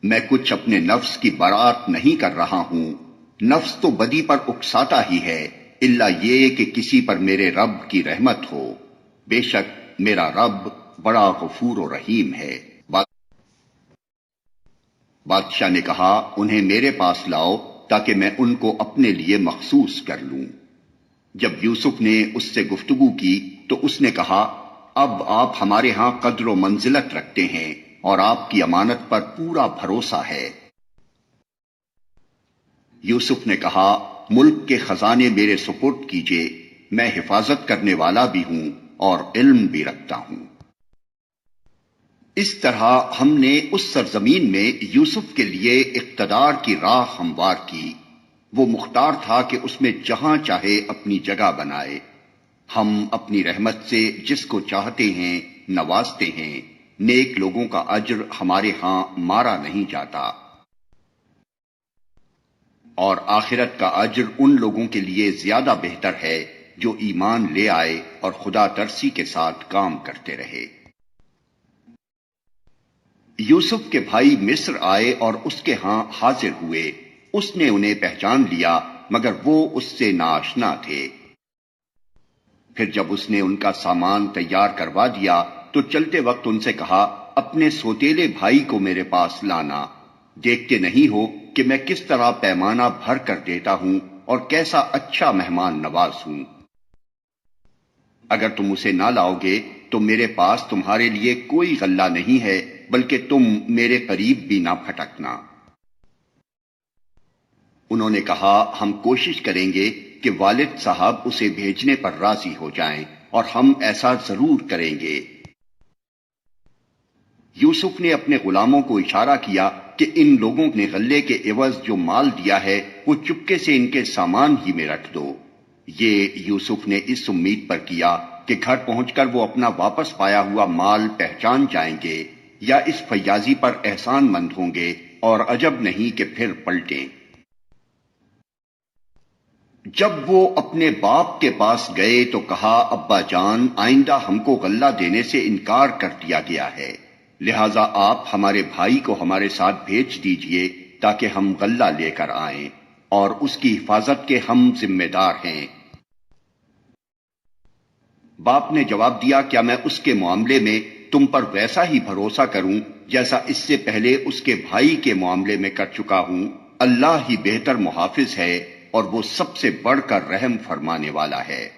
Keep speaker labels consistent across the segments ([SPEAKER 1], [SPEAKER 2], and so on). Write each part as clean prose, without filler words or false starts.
[SPEAKER 1] میں کچھ اپنے نفس کی برات نہیں کر رہا ہوں، نفس تو بدی پر اکساتا ہی ہے، الا یہ کہ کسی پر میرے رب کی رحمت ہو، بے شک میرا رب بڑا غفور و رحیم ہے۔ بادشاہ نے کہا انہیں میرے پاس لاؤ تاکہ میں ان کو اپنے لیے مخصوص کر لوں۔ جب یوسف نے اس سے گفتگو کی تو اس نے کہا اب آپ ہمارے ہاں قدر و منزلت رکھتے ہیں اور آپ کی امانت پر پورا بھروسہ ہے۔ یوسف نے کہا ملک کے خزانے میرے سپرد کیجیے، میں حفاظت کرنے والا بھی ہوں اور علم بھی رکھتا ہوں۔ اس طرح ہم نے اس سرزمین میں یوسف کے لیے اقتدار کی راہ ہموار کی، وہ مختار تھا کہ اس میں جہاں چاہے اپنی جگہ بنائے۔ ہم اپنی رحمت سے جس کو چاہتے ہیں نوازتے ہیں، نیک لوگوں کا اجر ہمارے ہاں مارا نہیں جاتا، اور آخرت کا اجر ان لوگوں کے لیے زیادہ بہتر ہے جو ایمان لے آئے اور خدا ترسی کے ساتھ کام کرتے رہے۔ یوسف کے بھائی مصر آئے اور اس کے ہاں حاضر ہوئے، اس نے انہیں پہچان لیا مگر وہ اس سے ناآشنا تھے۔ پھر جب اس نے ان کا سامان تیار کروا دیا تو چلتے وقت ان سے کہا اپنے سوتیلے بھائی کو میرے پاس لانا، دیکھتے نہیں ہو کہ میں کس طرح پیمانہ بھر کر دیتا ہوں اور کیسا اچھا مہمان نواز ہوں۔ اگر تم اسے نہ لاؤ گے تو میرے پاس تمہارے لیے کوئی غلہ نہیں ہے، بلکہ تم میرے قریب بھی نہ پھٹکنا۔ انہوں نے کہا ہم کوشش کریں گے کہ والد صاحب اسے بھیجنے پر راضی ہو جائیں، اور ہم ایسا ضرور کریں گے۔ یوسف نے اپنے غلاموں کو اشارہ کیا کہ ان لوگوں نے غلے کے عوض جو مال دیا ہے وہ چپکے سے ان کے سامان ہی میں رکھ دو۔ یہ یوسف نے اس امید پر کیا کہ گھر پہنچ کر وہ اپنا واپس پایا ہوا مال پہچان جائیں گے یا اس فیاضی پر احسان مند ہوں گے، اور عجب نہیں کہ پھر پلٹیں۔ جب وہ اپنے باپ کے پاس گئے تو کہا ابا جان آئندہ ہم کو غلہ دینے سے انکار کر دیا گیا ہے، لہذا آپ ہمارے بھائی کو ہمارے ساتھ بھیج دیجئے تاکہ ہم غلہ لے کر آئیں، اور اس کی حفاظت کے ہم ذمہ دار ہیں۔ باپ نے جواب دیا کیا میں اس کے معاملے میں تم پر ویسا ہی بھروسہ کروں جیسا اس سے پہلے اس کے بھائی کے معاملے میں کر چکا ہوں؟ اللہ ہی بہتر محافظ ہے اور وہ سب سے بڑھ کر رحم فرمانے والا ہے۔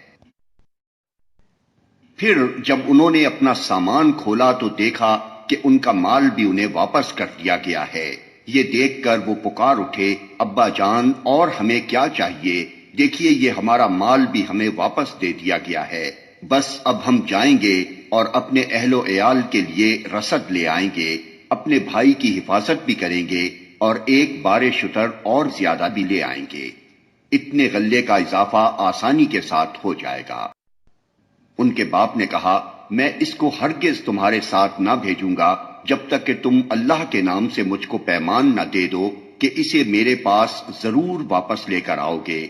[SPEAKER 1] پھر جب انہوں نے اپنا سامان کھولا تو دیکھا کہ ان کا مال بھی انہیں واپس کر دیا گیا ہے۔ یہ دیکھ کر وہ پکار اٹھے ابا جان اور ہمیں کیا چاہیے، دیکھیے یہ ہمارا مال بھی ہمیں واپس دے دیا گیا ہے، بس اب ہم جائیں گے اور اپنے اہل و عیال کے لیے رسد لے آئیں گے، اپنے بھائی کی حفاظت بھی کریں گے اور ایک بار شتر اور زیادہ بھی لے آئیں گے، اتنے غلے کا اضافہ آسانی کے ساتھ ہو جائے گا۔ ان کے باپ نے کہا میں اس کو ہرگز تمہارے ساتھ نہ بھیجوں گا جب تک کہ تم اللہ کے نام سے مجھ کو پیمان نہ دے دو کہ اسے میرے پاس ضرور واپس لے کر آؤ گے،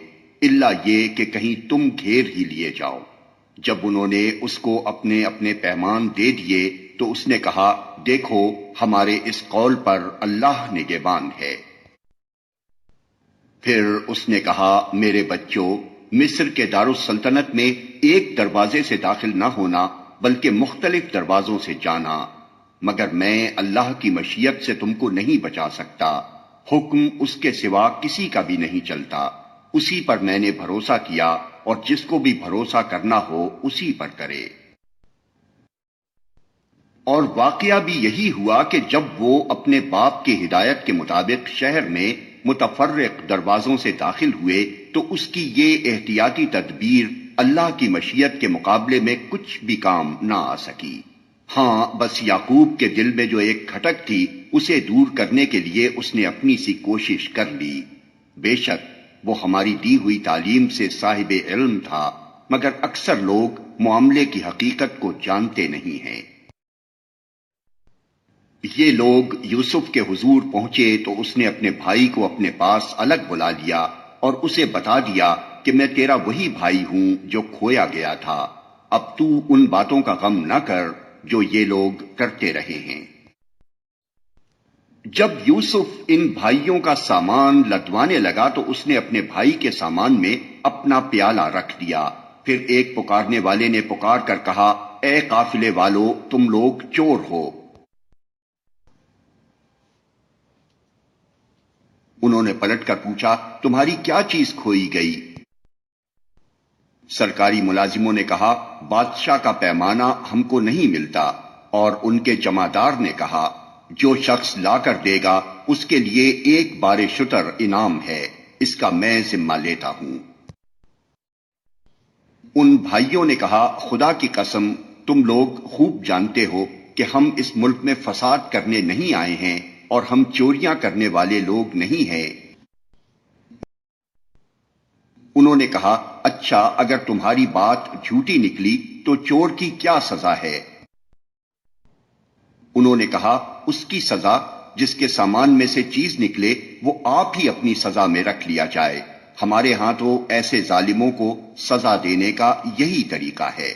[SPEAKER 1] الا یہ کہ کہیں تم گھیر ہی لیے جاؤ۔ جب انہوں نے اس کو اپنے اپنے پیمان دے دیے تو اس نے کہا دیکھو ہمارے اس قول پر اللہ نگہبان ہے۔ پھر اس نے کہا میرے بچوں، مصر کے دارالسلطنت میں ایک دروازے سے داخل نہ ہونا بلکہ مختلف دروازوں سے جانا، مگر میں اللہ کی مشیت سے تم کو نہیں بچا سکتا، حکم اس کے سوا کسی کا بھی نہیں چلتا، اسی پر میں نے بھروسہ کیا اور جس کو بھی بھروسہ کرنا ہو اسی پر کرے۔ اور واقعہ بھی یہی ہوا کہ جب وہ اپنے باپ کی ہدایت کے مطابق شہر میں متفرق دروازوں سے داخل ہوئے تو اس کی یہ احتیاطی تدبیر اللہ کی مشیت کے مقابلے میں کچھ بھی کام نہ آ سکی۔ ہاں بس یعقوب کے دل میں جو ایک کھٹک تھی اسے دور کرنے کے لیے اس نے اپنی سی کوشش کر لی، بے شک وہ ہماری دی ہوئی تعلیم سے صاحب علم تھا، مگر اکثر لوگ معاملے کی حقیقت کو جانتے نہیں ہیں۔ یہ لوگ یوسف کے حضور پہنچے تو اس نے اپنے بھائی کو اپنے پاس الگ بلا لیا اور اسے بتا دیا کہ میں تیرا وہی بھائی ہوں جو کھویا گیا تھا، اب تو ان باتوں کا غم نہ کر جو یہ لوگ کرتے رہے ہیں۔ جب یوسف ان بھائیوں کا سامان لدوانے لگا تو اس نے اپنے بھائی کے سامان میں اپنا پیالہ رکھ دیا۔ پھر ایک پکارنے والے نے پکار کر کہا، اے قافلے والو، تم لوگ چور ہو۔ انہوں نے پلٹ کر پوچھا، تمہاری کیا چیز کھوئی گئی؟ سرکاری ملازموں نے کہا، بادشاہ کا پیمانہ ہم کو نہیں ملتا۔ اور ان کے جمعدار نے کہا، جو شخص لا کر دے گا اس کے لیے 1 بار شتر انعام ہے، اس کا میں ذمہ لیتا ہوں۔ ان بھائیوں نے کہا، خدا کی قسم، تم لوگ خوب جانتے ہو کہ ہم اس ملک میں فساد کرنے نہیں آئے ہیں اور ہم چوریاں کرنے والے لوگ نہیں ہیں۔ انہوں نے کہا، اچھا اگر تمہاری بات جھوٹی نکلی تو چور کی کیا سزا ہے؟ انہوں نے کہا، اس کی سزا جس کے سامان میں سے چیز نکلے وہ آپ ہی اپنی سزا میں رکھ لیا جائے۔ ہمارے ہاں تو ایسے ظالموں کو سزا دینے کا یہی طریقہ ہے۔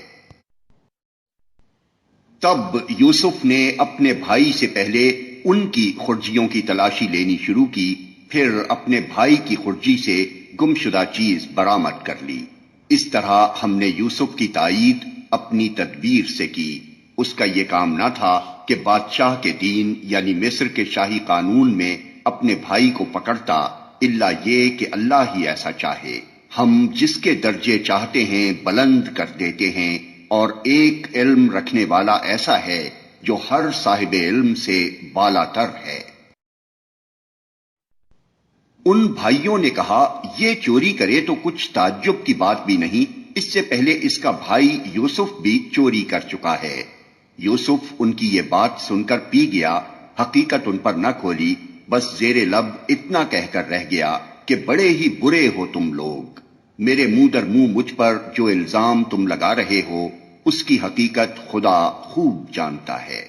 [SPEAKER 1] تب یوسف نے اپنے بھائی سے پہلے ان کی خرجیوں کی تلاشی لینی شروع کی، پھر اپنے بھائی کی خرجی سے گمشدہ چیز برآمد کر لی۔ اس طرح ہم نے یوسف کی تائید اپنی تدبیر سے کی۔ اس کا یہ کام نہ تھا کہ بادشاہ کے دین یعنی مصر کے شاہی قانون میں اپنے بھائی کو پکڑتا، الا یہ کہ اللہ ہی ایسا چاہے۔ ہم جس کے درجے چاہتے ہیں بلند کر دیتے ہیں، اور ایک علم رکھنے والا ایسا ہے جو ہر صاحب علم سے بالا تر ہے۔ ان بھائیوں نے کہا، یہ چوری کرے تو کچھ تعجب کی بات بھی نہیں، اس سے پہلے اس کا بھائی یوسف بھی چوری کر چکا ہے۔ یوسف ان کی یہ بات سن کر پی گیا، حقیقت ان پر نہ کھولی، بس زیر لب اتنا کہہ کر رہ گیا کہ بڑے ہی برے ہو تم لوگ۔ میرے منہ در منہ مجھ پر جو الزام تم لگا رہے ہو اس کی حقیقت خدا خوب جانتا ہے۔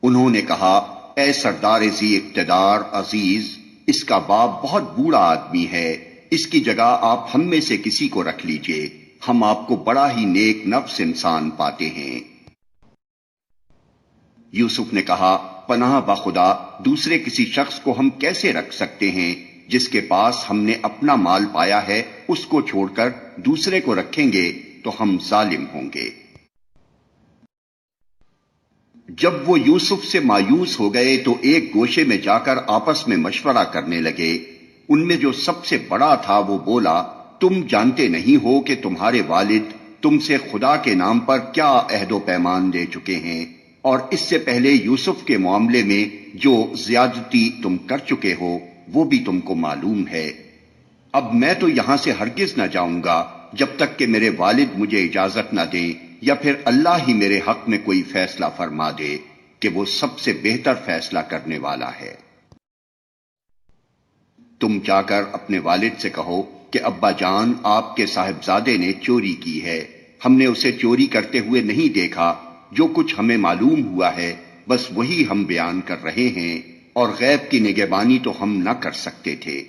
[SPEAKER 1] انہوں نے کہا، اے سردار ذی اقتدار عزیز، اس کا باپ بہت بوڑھا آدمی ہے، اس کی جگہ آپ ہم میں سے کسی کو رکھ لیجئے، ہم آپ کو بڑا ہی نیک نفس انسان پاتے ہیں۔ یوسف نے کہا، پناہ بخدا، دوسرے کسی شخص کو ہم کیسے رکھ سکتے ہیں؟ جس کے پاس ہم نے اپنا مال پایا ہے اس کو چھوڑ کر دوسرے کو رکھیں گے تو ہم ظالم ہوں گے۔ جب وہ یوسف سے مایوس ہو گئے تو ایک گوشے میں جا کر آپس میں مشورہ کرنے لگے۔ ان میں جو سب سے بڑا تھا وہ بولا، تم جانتے نہیں ہو کہ تمہارے والد تم سے خدا کے نام پر کیا عہد و پیمان لے چکے ہیں، اور اس سے پہلے یوسف کے معاملے میں جو زیادتی تم کر چکے ہو وہ بھی تم کو معلوم ہے۔ اب میں تو یہاں سے ہرگز نہ جاؤں گا جب تک کہ میرے والد مجھے اجازت نہ دیں، یا پھر اللہ ہی میرے حق میں کوئی فیصلہ فرما دے کہ وہ سب سے بہتر فیصلہ کرنے والا ہے۔ تم جا کر اپنے والد سے کہو کہ ابا جان، آپ کے صاحبزادے نے چوری کی ہے، ہم نے اسے چوری کرتے ہوئے نہیں دیکھا، جو کچھ ہمیں معلوم ہوا ہے بس وہی ہم بیان کر رہے ہیں، اور غیب کی نگہبانی تو ہم نہ کر سکتے تھے۔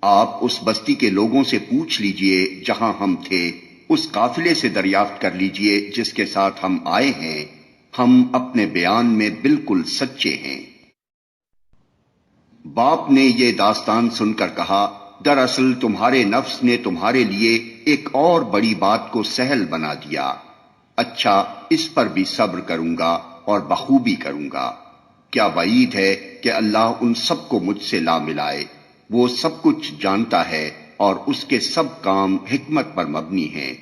[SPEAKER 1] آپ اس بستی کے لوگوں سے پوچھ لیجئے جہاں ہم تھے، اس قافلے سے دریافت کر لیجئے جس کے ساتھ ہم آئے ہیں، ہم اپنے بیان میں بالکل سچے ہیں۔ باپ نے یہ داستان سن کر کہا، دراصل تمہارے نفس نے تمہارے لیے ایک اور بڑی بات کو سہل بنا دیا۔ اچھا، اس پر بھی صبر کروں گا اور بخوبی کروں گا۔ کیا وعید ہے کہ اللہ ان سب کو مجھ سے لا ملائے، وہ سب کچھ جانتا ہے اور اس کے سب کام حکمت پر مبنی ہیں۔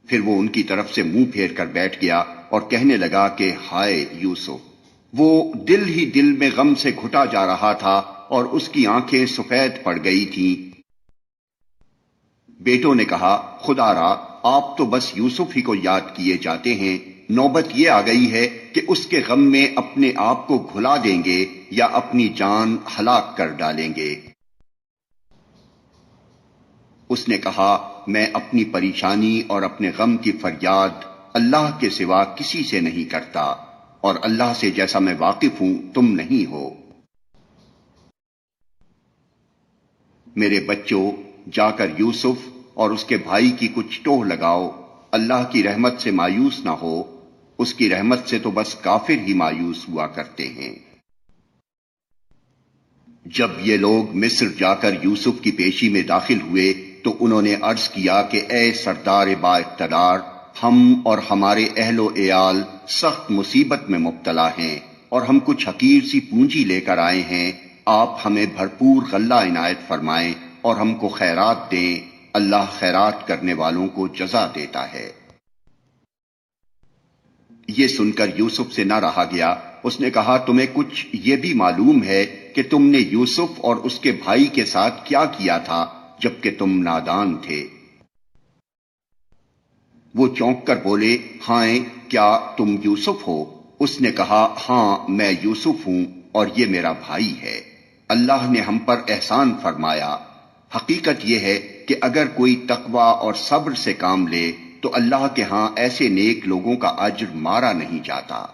[SPEAKER 1] پھر وہ ان کی طرف سے منہ پھیر کر بیٹھ گیا اور کہنے لگا کہ ہائے یوسف! وہ دل ہی دل میں غم سے گھٹا جا رہا تھا اور اس کی آنکھیں سفید پڑ گئی تھیں۔ بیٹوں نے کہا، خدا را، آپ تو بس یوسف ہی کو یاد کیے جاتے ہیں، نوبت یہ آ گئی ہے کہ اس کے غم میں اپنے آپ کو گھلا دیں گے یا اپنی جان ہلاک کر ڈالیں گے۔ اس نے کہا، میں اپنی پریشانی اور اپنے غم کی فریاد اللہ کے سوا کسی سے نہیں کرتا، اور اللہ سے جیسا میں واقف ہوں تم نہیں ہو۔ میرے بچوں، جا کر یوسف اور اس کے بھائی کی کچھ ٹوہ لگاؤ، اللہ کی رحمت سے مایوس نہ ہو، اس کی رحمت سے تو بس کافر ہی مایوس ہوا کرتے ہیں۔ جب یہ لوگ مصر جا کر یوسف کی پیشی میں داخل ہوئے تو انہوں نے عرض کیا کہ اے سردار با اقتدار، ہم اور ہمارے اہل و عیال سخت مصیبت میں مبتلا ہیں اور ہم کچھ حقیر سی پونجی لے کر آئے ہیں، آپ ہمیں بھرپور غلہ عنایت فرمائیں اور ہم کو خیرات دیں، اللہ خیرات کرنے والوں کو جزا دیتا ہے۔ یہ سن کر یوسف سے نہ رہا گیا، اس نے کہا تمہیں کچھ یہ بھی معلوم ہے کہ تم نے یوسف اور اس کے بھائی کے ساتھ کیا کیا تھا جبکہ تم نادان تھے؟ وہ چونک کر بولے، ہاں کیا تم یوسف ہو؟ اس نے کہا، ہاں میں یوسف ہوں اور یہ میرا بھائی ہے، اللہ نے ہم پر احسان فرمایا۔ حقیقت یہ ہے کہ اگر کوئی تقوی اور صبر سے کام لے تو اللہ کے ہاں ایسے نیک لوگوں کا اجر مارا نہیں جاتا۔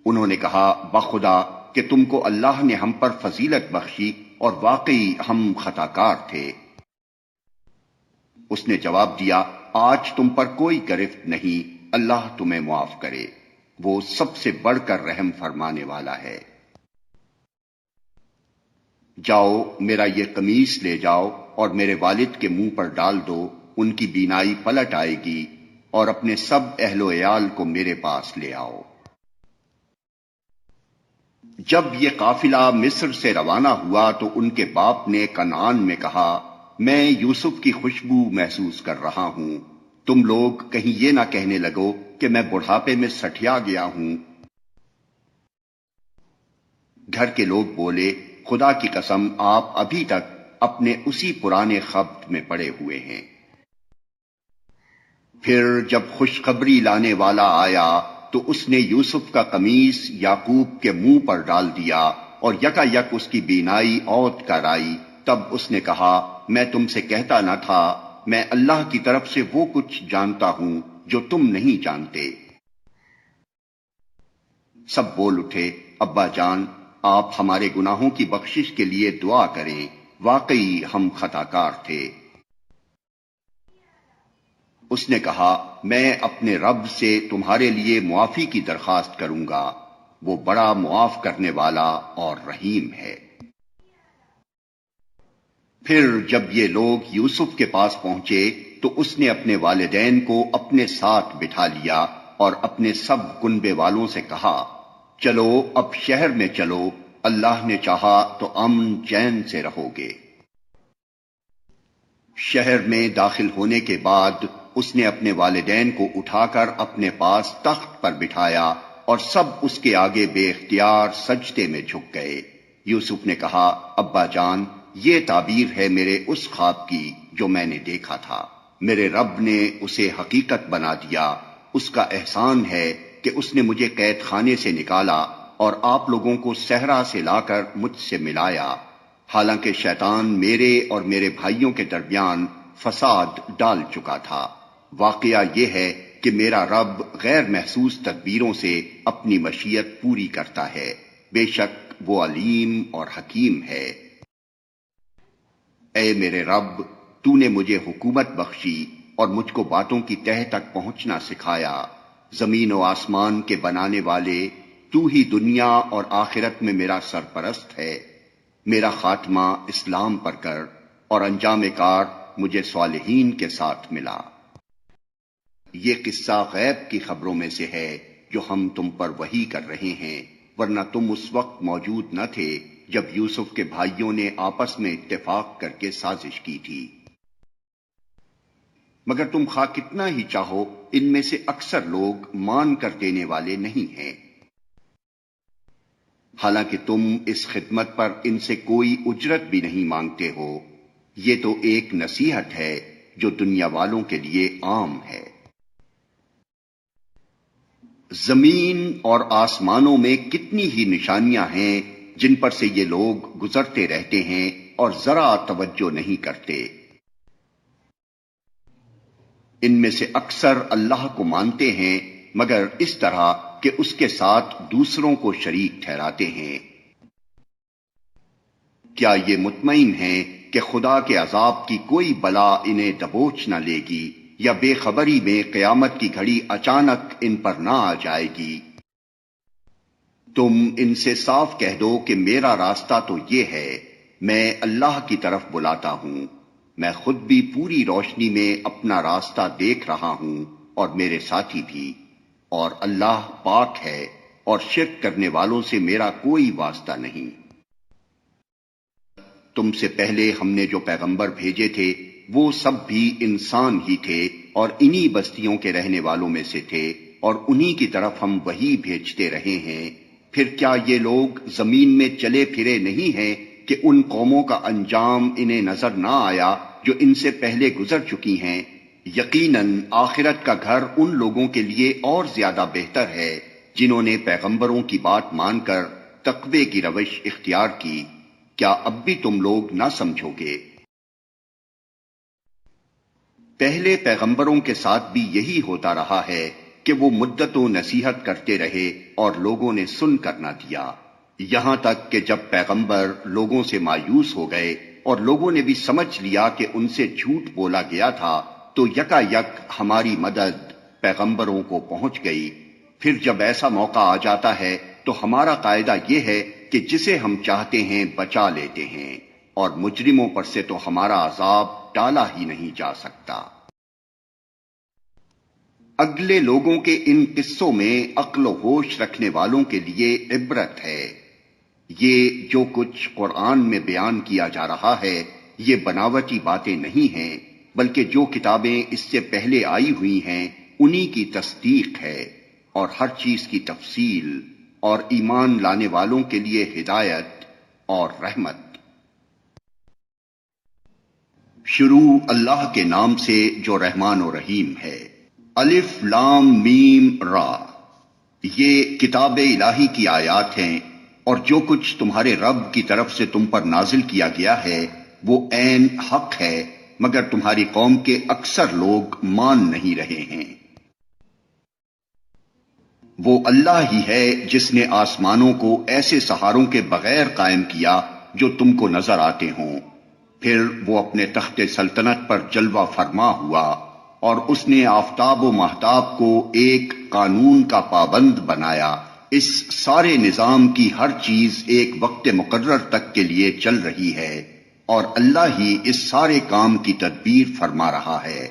[SPEAKER 1] انہوں نے کہا، بخدا کہ تم کو اللہ نے ہم پر فضیلت بخشی اور واقعی ہم خطاکار تھے۔ اس نے جواب دیا، آج تم پر کوئی گرفت نہیں، اللہ تمہیں معاف کرے، وہ سب سے بڑھ کر رحم فرمانے والا ہے۔ جاؤ میرا یہ قمیص لے جاؤ اور میرے والد کے منہ پر ڈال دو، ان کی بینائی پلٹ آئے گی، اور اپنے سب اہل و عیال کو میرے پاس لے آؤ۔ جب یہ قافلہ مصر سے روانہ ہوا تو ان کے باپ نے کنعان میں کہا، میں یوسف کی خوشبو محسوس کر رہا ہوں، تم لوگ کہیں یہ نہ کہنے لگو کہ میں بڑھاپے میں سٹھیا گیا ہوں۔ گھر کے لوگ بولے، خدا کی قسم آپ ابھی تک اپنے اسی پرانے خبت میں پڑے ہوئے ہیں۔ پھر جب خوشخبری لانے والا آیا تو اس نے یوسف کا قمیص یعقوب کے منہ پر ڈال دیا اور یکا یک اس کی بینائی اوت کر آئی۔ تب اس نے کہا، میں تم سے کہتا نہ تھا، میں اللہ کی طرف سے وہ کچھ جانتا ہوں جو تم نہیں جانتے۔ سب بول اٹھے، ابا جان آپ ہمارے گناہوں کی بخشش کے لیے دعا کریں، واقعی ہم خطاکار تھے۔ اس نے کہا، میں اپنے رب سے تمہارے لیے معافی کی درخواست کروں گا، وہ بڑا معاف کرنے والا اور رحیم ہے۔ پھر جب یہ لوگ یوسف کے پاس پہنچے تو اس نے اپنے والدین کو اپنے ساتھ بٹھا لیا اور اپنے سب کنبے والوں سے کہا، چلو اب شہر میں چلو، اللہ نے چاہا تو امن چین سے رہو گے۔ شہر میں داخل ہونے کے بعد اس نے اپنے والدین کو اٹھا کر اپنے پاس تخت پر بٹھایا اور سب اس کے آگے بے اختیار سجدے میں جھک گئے۔ یوسف نے کہا، ابا جان یہ تعبیر ہے میرے اس خواب کی جو میں نے دیکھا تھا، میرے رب نے اسے حقیقت بنا دیا، اس کا احسان ہے کہ اس نے مجھے قید خانے سے نکالا اور آپ لوگوں کو صحرا سے لا کر مجھ سے ملایا، حالانکہ شیطان میرے اور میرے بھائیوں کے درمیان فساد ڈال چکا تھا۔ واقعہ یہ ہے کہ میرا رب غیر محسوس تدبیروں سے اپنی مشیت پوری کرتا ہے، بے شک وہ علیم اور حکیم ہے۔ اے میرے رب، تو نے مجھے حکومت بخشی اور مجھ کو باتوں کی تہہ تک پہنچنا سکھایا، زمین و آسمان کے بنانے والے تو ہی دنیا اور آخرت میں میرا سرپرست ہے، میرا خاتمہ اسلام پر کر اور انجام کار مجھے صالحین کے ساتھ ملا۔ یہ قصہ غیب کی خبروں میں سے ہے جو ہم تم پر وحی کر رہے ہیں، ورنہ تم اس وقت موجود نہ تھے جب یوسف کے بھائیوں نے آپس میں اتفاق کر کے سازش کی تھی۔ مگر تم خواہ کتنا ہی چاہو ان میں سے اکثر لوگ مان کر دینے والے نہیں ہیں، حالانکہ تم اس خدمت پر ان سے کوئی اجرت بھی نہیں مانگتے ہو، یہ تو ایک نصیحت ہے جو دنیا والوں کے لیے عام ہے۔ زمین اور آسمانوں میں کتنی ہی نشانیاں ہیں جن پر سے یہ لوگ گزرتے رہتے ہیں اور ذرا توجہ نہیں کرتے۔ ان میں سے اکثر اللہ کو مانتے ہیں مگر اس طرح کہ اس کے ساتھ دوسروں کو شریک ٹھہراتے ہیں۔ کیا یہ مطمئن ہیں کہ خدا کے عذاب کی کوئی بلا انہیں دبوچ نہ لے گی، یا بے خبری میں قیامت کی گھڑی اچانک ان پر نہ آ جائے گی؟ تم ان سے صاف کہہ دو کہ میرا راستہ تو یہ ہے، میں اللہ کی طرف بلاتا ہوں، میں خود بھی پوری روشنی میں اپنا راستہ دیکھ رہا ہوں اور میرے ساتھی بھی، اور اللہ پاک ہے اور شرک کرنے والوں سے میرا کوئی واسطہ نہیں۔ تم سے پہلے ہم نے جو پیغمبر بھیجے تھے وہ سب بھی انسان ہی تھے اور انہی بستیوں کے رہنے والوں میں سے تھے، اور انہی کی طرف ہم وہی بھیجتے رہے ہیں۔ پھر کیا یہ لوگ زمین میں چلے پھرے نہیں ہیں کہ ان قوموں کا انجام انہیں نظر نہ آیا جو ان سے پہلے گزر چکی ہیں؟ یقیناً آخرت کا گھر ان لوگوں کے لیے اور زیادہ بہتر ہے جنہوں نے پیغمبروں کی بات مان کر تقوی کی روش اختیار کی۔ کیا اب بھی تم لوگ نہ سمجھو گے؟ پہلے پیغمبروں کے ساتھ بھی یہی ہوتا رہا ہے کہ وہ مدت و نصیحت کرتے رہے اور لوگوں نے سن کر نہ دیا، یہاں تک کہ جب پیغمبر لوگوں سے مایوس ہو گئے اور لوگوں نے بھی سمجھ لیا کہ ان سے جھوٹ بولا گیا تھا تو یکا یک ہماری مدد پیغمبروں کو پہنچ گئی۔ پھر جب ایسا موقع آ جاتا ہے تو ہمارا قاعدہ یہ ہے کہ جسے ہم چاہتے ہیں بچا لیتے ہیں، اور مجرموں پر سے تو ہمارا عذاب ٹالا ہی نہیں جا سکتا۔ اگلے لوگوں کے ان قصوں میں عقل و ہوش رکھنے والوں کے لیے عبرت ہے۔ یہ جو کچھ قرآن میں بیان کیا جا رہا ہے یہ بناوٹی باتیں نہیں ہیں، بلکہ جو کتابیں اس سے پہلے آئی ہوئی ہیں انہی کی تصدیق ہے، اور ہر چیز کی تفصیل، اور ایمان لانے والوں کے لیے ہدایت اور رحمت۔ شروع اللہ کے نام سے جو رحمان و رحیم ہے۔ الف لام میم را، یہ کتاب الہی کی آیات ہیں، اور جو کچھ تمہارے رب کی طرف سے تم پر نازل کیا گیا ہے وہ عین حق ہے، مگر تمہاری قوم کے اکثر لوگ مان نہیں رہے ہیں۔ وہ اللہ ہی ہے جس نے آسمانوں کو ایسے سہاروں کے بغیر قائم کیا جو تم کو نظر آتے ہوں، پھر وہ اپنے تخت سلطنت پر جلوہ فرما ہوا، اور اس نے آفتاب و مہتاب کو ایک قانون کا پابند بنایا۔ اس سارے نظام کی ہر چیز ایک وقت مقرر تک کے لیے چل رہی ہے، اور اللہ ہی اس سارے کام کی تدبیر فرما رہا ہے۔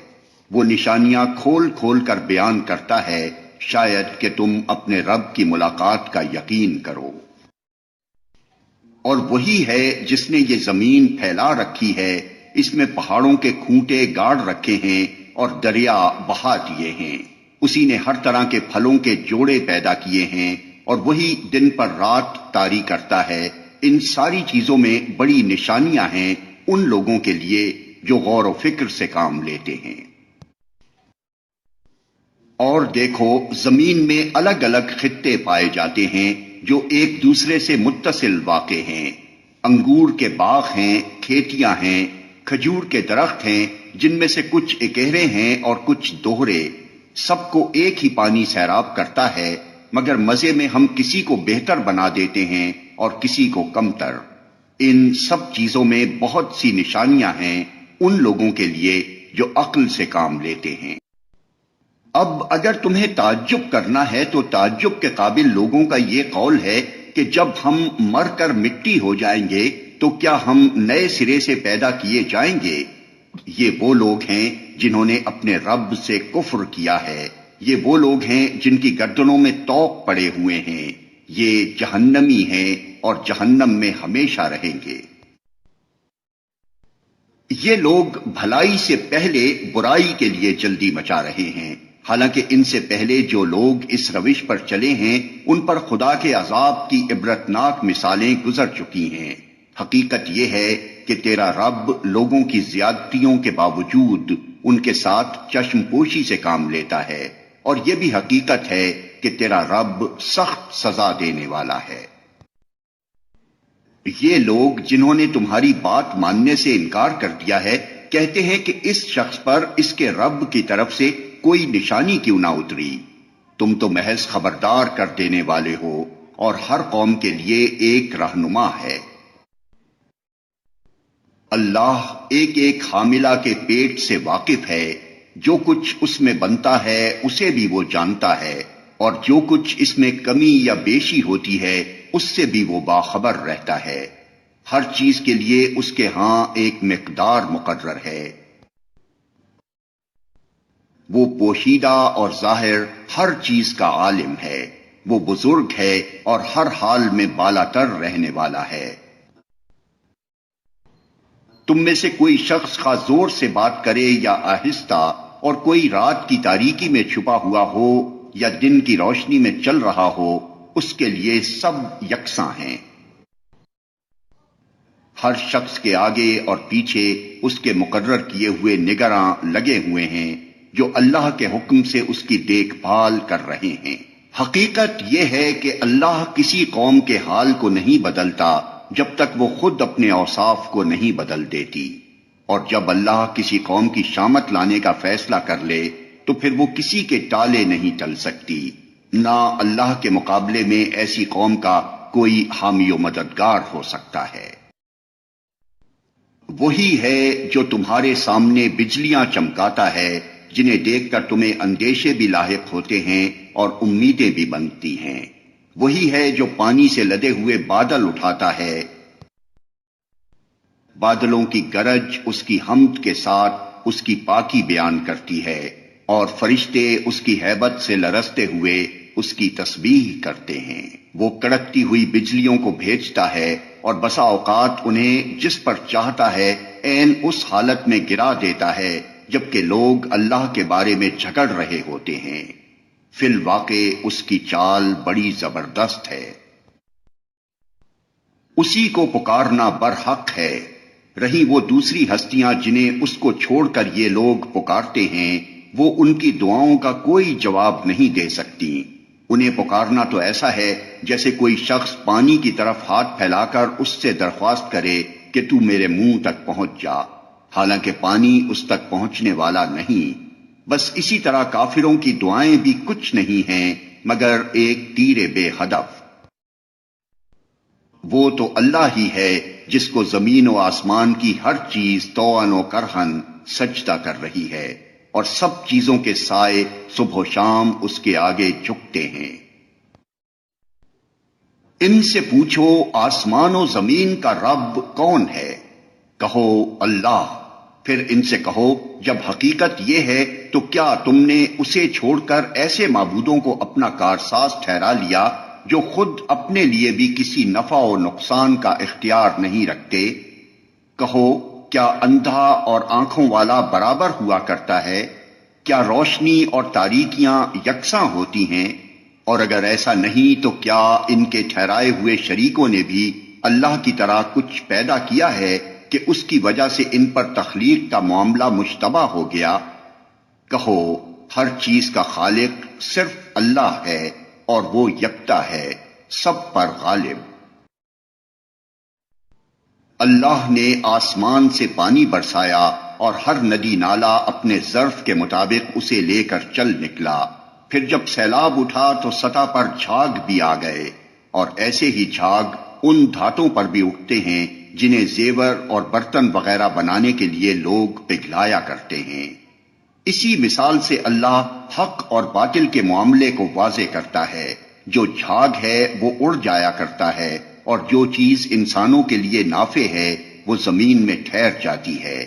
[SPEAKER 1] وہ نشانیاں کھول کھول کر بیان کرتا ہے، شاید کہ تم اپنے رب کی ملاقات کا یقین کرو۔ اور وہی ہے جس نے یہ زمین پھیلا رکھی ہے، اس میں پہاڑوں کے کھونٹے گاڑ رکھے ہیں اور دریا بہا دیے ہیں، اسی نے ہر طرح کے پھلوں کے جوڑے پیدا کیے ہیں، اور وہی دن پر رات طاری کرتا ہے۔ ان ساری چیزوں میں بڑی نشانیاں ہیں ان لوگوں کے لیے جو غور و فکر سے کام لیتے ہیں۔ اور دیکھو زمین میں الگ الگ خطے پائے جاتے ہیں جو ایک دوسرے سے متصل واقع ہیں۔ انگور کے باغ ہیں، کھیتیاں ہیں، کھجور کے درخت ہیں جن میں سے کچھ اکہرے ہیں اور کچھ دوہرے، سب کو ایک ہی پانی سیراب کرتا ہے، مگر مزے میں ہم کسی کو بہتر بنا دیتے ہیں اور کسی کو کمتر۔ ان سب چیزوں میں بہت سی نشانیاں ہیں ان لوگوں کے لیے جو عقل سے کام لیتے ہیں۔ اب اگر تمہیں تعجب کرنا ہے تو تعجب کے قابل لوگوں کا یہ قول ہے کہ جب ہم مر کر مٹی ہو جائیں گے تو کیا ہم نئے سرے سے پیدا کیے جائیں گے؟ یہ وہ لوگ ہیں جنہوں نے اپنے رب سے کفر کیا ہے، یہ وہ لوگ ہیں جن کی گردنوں میں طوق پڑے ہوئے ہیں، یہ جہنمی ہیں اور جہنم میں ہمیشہ رہیں گے۔ یہ لوگ بھلائی سے پہلے برائی کے لیے جلدی مچا رہے ہیں، حالانکہ ان سے پہلے جو لوگ اس روش پر چلے ہیں ان پر خدا کے عذاب کی عبرتناک مثالیں گزر چکی ہیں۔ حقیقت یہ ہے کہ تیرا رب لوگوں کی زیادتیوں کے باوجود ان کے ساتھ چشم پوشی سے کام لیتا ہے، اور یہ بھی حقیقت ہے کہ تیرا رب سخت سزا دینے والا ہے۔ یہ لوگ جنہوں نے تمہاری بات ماننے سے انکار کر دیا ہے کہتے ہیں کہ اس شخص پر اس کے رب کی طرف سے کوئی نشانی کیوں نہ اتری؟ تم تو محض خبردار کر دینے والے ہو، اور ہر قوم کے لیے ایک رہنما ہے۔ اللہ ایک ایک حاملہ کے پیٹ سے واقف ہے، جو کچھ اس میں بنتا ہے اسے بھی وہ جانتا ہے، اور جو کچھ اس میں کمی یا بیشی ہوتی ہے اس سے بھی وہ باخبر رہتا ہے۔ ہر چیز کے لیے اس کے ہاں ایک مقدار مقرر ہے۔ وہ پوشیدہ اور ظاہر ہر چیز کا عالم ہے، وہ بزرگ ہے اور ہر حال میں بالا تر رہنے والا ہے۔ تم میں سے کوئی شخص خواہ زور سے بات کرے یا آہستہ، اور کوئی رات کی تاریکی میں چھپا ہوا ہو یا دن کی روشنی میں چل رہا ہو، اس کے لیے سب یکساں ہیں۔ ہر شخص کے آگے اور پیچھے اس کے مقرر کیے ہوئے نگراں لگے ہوئے ہیں جو اللہ کے حکم سے اس کی دیکھ بھال کر رہے ہیں۔ حقیقت یہ ہے کہ اللہ کسی قوم کے حال کو نہیں بدلتا جب تک وہ خود اپنے اوصاف کو نہیں بدل دیتی، اور جب اللہ کسی قوم کی شامت لانے کا فیصلہ کر لے تو پھر وہ کسی کے ٹالے نہیں ٹل سکتی، نہ اللہ کے مقابلے میں ایسی قوم کا کوئی حامی و مددگار ہو سکتا ہے۔ وہی ہے جو تمہارے سامنے بجلیاں چمکاتا ہے، جنہیں دیکھ کر تمہیں اندیشے بھی لاحق ہوتے ہیں اور امیدیں بھی بنتی ہیں۔ وہی ہے جو پانی سے لدے ہوئے بادل اٹھاتا ہے، بادلوں کی گرج اس کی حمد کے ساتھ اس کی پاکی بیان کرتی ہے، اور فرشتے اس کی ہیبت سے لرزتے ہوئے اس کی تسبیح کرتے ہیں۔ وہ کڑکتی ہوئی بجلیوں کو بھیجتا ہے اور بسا اوقات انہیں جس پر چاہتا ہے عین اس حالت میں گرا دیتا ہے جبکہ لوگ اللہ کے بارے میں جھگڑ رہے ہوتے ہیں۔ فی الواقع اس کی چال بڑی زبردست ہے۔ اسی کو پکارنا برحق ہے۔ رہی وہ دوسری ہستیاں جنہیں اس کو چھوڑ کر یہ لوگ پکارتے ہیں، وہ ان کی دعاؤں کا کوئی جواب نہیں دے سکتی۔ انہیں پکارنا تو ایسا ہے جیسے کوئی شخص پانی کی طرف ہاتھ پھیلا کر اس سے درخواست کرے کہ تو میرے منہ تک پہنچ جا، حالانکہ پانی اس تک پہنچنے والا نہیں۔ بس اسی طرح کافروں کی دعائیں بھی کچھ نہیں ہیں مگر ایک تیر بے ہدف۔ وہ تو اللہ ہی ہے جس کو زمین و آسمان کی ہر چیز طوعاً و کرہن سجدہ کر رہی ہے، اور سب چیزوں کے سائے صبح و شام اس کے آگے جھکتے ہیں۔ ان سے پوچھو آسمان و زمین کا رب کون ہے؟ کہو اللہ۔ پھر ان سے کہو جب حقیقت یہ ہے تو کیا تم نے اسے چھوڑ کر ایسے معبودوں کو اپنا کارساز ٹھہرا لیا جو خود اپنے لیے بھی کسی نفع و نقصان کا اختیار نہیں رکھتے؟ کہو کیا اندھا اور آنکھوں والا برابر ہوا کرتا ہے؟ کیا روشنی اور تاریکیاں یکساں ہوتی ہیں؟ اور اگر ایسا نہیں تو کیا ان کے ٹھہرائے ہوئے شریکوں نے بھی اللہ کی طرح کچھ پیدا کیا ہے کہ اس کی وجہ سے ان پر تخلیق کا معاملہ مشتبہ ہو گیا؟ کہو ہر چیز کا خالق صرف اللہ ہے اور وہ یکتا ہے، سب پر غالب۔ اللہ نے آسمان سے پانی برسایا اور ہر ندی نالا اپنے ظرف کے مطابق اسے لے کر چل نکلا، پھر جب سیلاب اٹھا تو سطح پر جھاگ بھی آ گئے، اور ایسے ہی جھاگ ان دھاتوں پر بھی اٹھتے ہیں جنہیں زیور اور برتن وغیرہ بنانے کے لیے لوگ پگھلایا کرتے ہیں۔ اسی مثال سے اللہ حق اور باطل کے معاملے کو واضح کرتا ہے۔ جو جھاگ ہے وہ اڑ جایا کرتا ہے، اور جو چیز انسانوں کے لیے نافع ہے وہ زمین میں ٹھہر جاتی ہے۔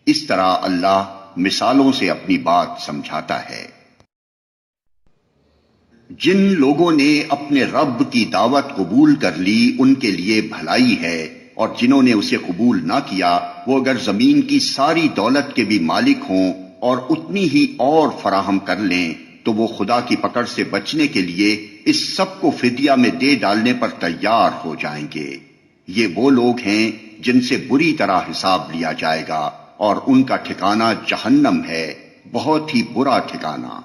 [SPEAKER 1] اس طرح اللہ مثالوں سے اپنی بات سمجھاتا ہے۔ جن لوگوں نے اپنے رب کی دعوت قبول کر لی ان کے لیے بھلائی ہے، اور جنہوں نے اسے قبول نہ کیا وہ اگر زمین کی ساری دولت کے بھی مالک ہوں اور اتنی ہی اور فراہم کر لیں تو وہ خدا کی پکڑ سے بچنے کے لیے اس سب کو فدیہ میں دے ڈالنے پر تیار ہو جائیں گے۔ یہ وہ لوگ ہیں جن سے بری طرح حساب لیا جائے گا، اور ان کا ٹھکانہ جہنم ہے، بہت ہی برا ٹھکانہ۔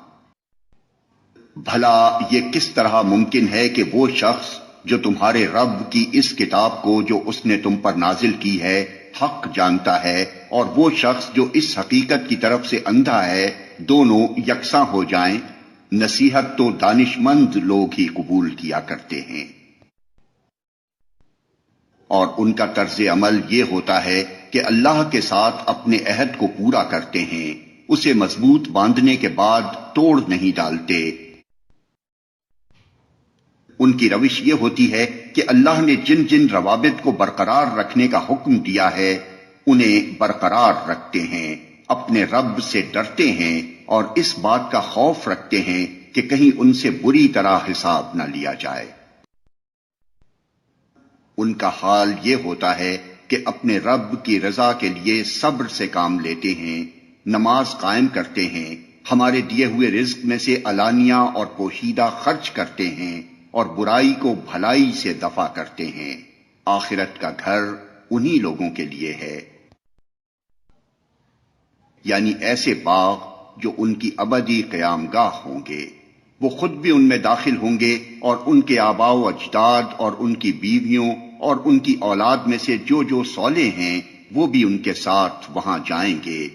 [SPEAKER 1] بھلا یہ کس طرح ممکن ہے کہ وہ شخص جو تمہارے رب کی اس کتاب کو جو اس نے تم پر نازل کی ہے حق جانتا ہے، اور وہ شخص جو اس حقیقت کی طرف سے اندھا ہے، دونوں یکساں ہو جائیں؟ نصیحت تو دانش مند لوگ ہی قبول کیا کرتے ہیں، اور ان کا طرز عمل یہ ہوتا ہے کہ اللہ کے ساتھ اپنے عہد کو پورا کرتے ہیں۔ اسے مضبوط باندھنے کے بعد توڑ نہیں ڈالتے۔ ان کی روش یہ ہوتی ہے کہ اللہ نے جن جن روابط کو برقرار رکھنے کا حکم دیا ہے انہیں برقرار رکھتے ہیں، اپنے رب سے ڈرتے ہیں اور اس بات کا خوف رکھتے ہیں کہ کہیں ان سے بری طرح حساب نہ لیا جائے۔ ان کا حال یہ ہوتا ہے کہ اپنے رب کی رضا کے لیے صبر سے کام لیتے ہیں، نماز قائم کرتے ہیں، ہمارے دیے ہوئے رزق میں سے علانیہ اور پوشیدہ خرچ کرتے ہیں اور برائی کو بھلائی سے دفع کرتے ہیں۔ آخرت کا گھر انہی لوگوں کے لیے ہے، یعنی ایسے باغ جو ان کی ابدی قیام گاہ ہوں گے، وہ خود بھی ان میں داخل ہوں گے اور ان کے آباء و اجداد اور ان کی بیویوں اور ان کی اولاد میں سے جو جو صالح ہیں وہ بھی ان کے ساتھ وہاں جائیں گے۔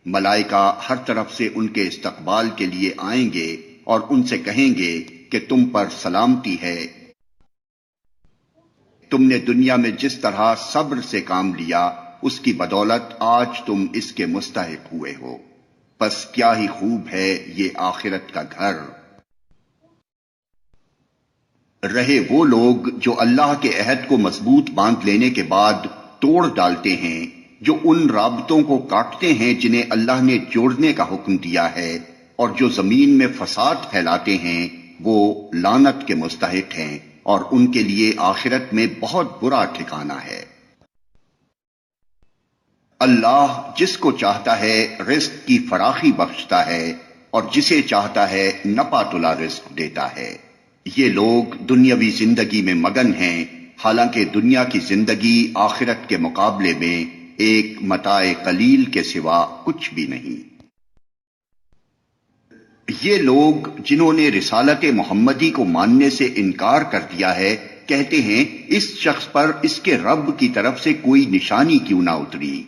[SPEAKER 1] ملائکہ ہر طرف سے ان کے استقبال کے لیے آئیں گے اور ان سے کہیں گے کہ تم پر سلامتی ہے، تم نے دنیا میں جس طرح صبر سے کام لیا اس کی بدولت آج تم اس کے مستحق ہوئے ہو، بس کیا ہی خوب ہے یہ آخرت کا گھر۔ رہے وہ لوگ جو اللہ کے عہد کو مضبوط باندھ لینے کے بعد توڑ ڈالتے ہیں، جو ان رابطوں کو کاٹتے ہیں جنہیں اللہ نے جوڑنے کا حکم دیا ہے، اور جو زمین میں فساد پھیلاتے ہیں، وہ لعنت کے مستحق ہیں اور ان کے لیے آخرت میں بہت برا ٹھکانہ ہے۔ اللہ جس کو چاہتا ہے رزق کی فراخی بخشتا ہے اور جسے چاہتا ہے نپا تلا رزق دیتا ہے۔ یہ لوگ دنیاوی زندگی میں مگن ہیں، حالانکہ دنیا کی زندگی آخرت کے مقابلے میں ایک متاع قلیل کے سوا کچھ بھی نہیں۔ یہ لوگ جنہوں نے رسالت محمدی کو ماننے سے انکار کر دیا ہے کہتے ہیں اس شخص پر اس کے رب کی طرف سے کوئی نشانی کیوں نہ اتری۔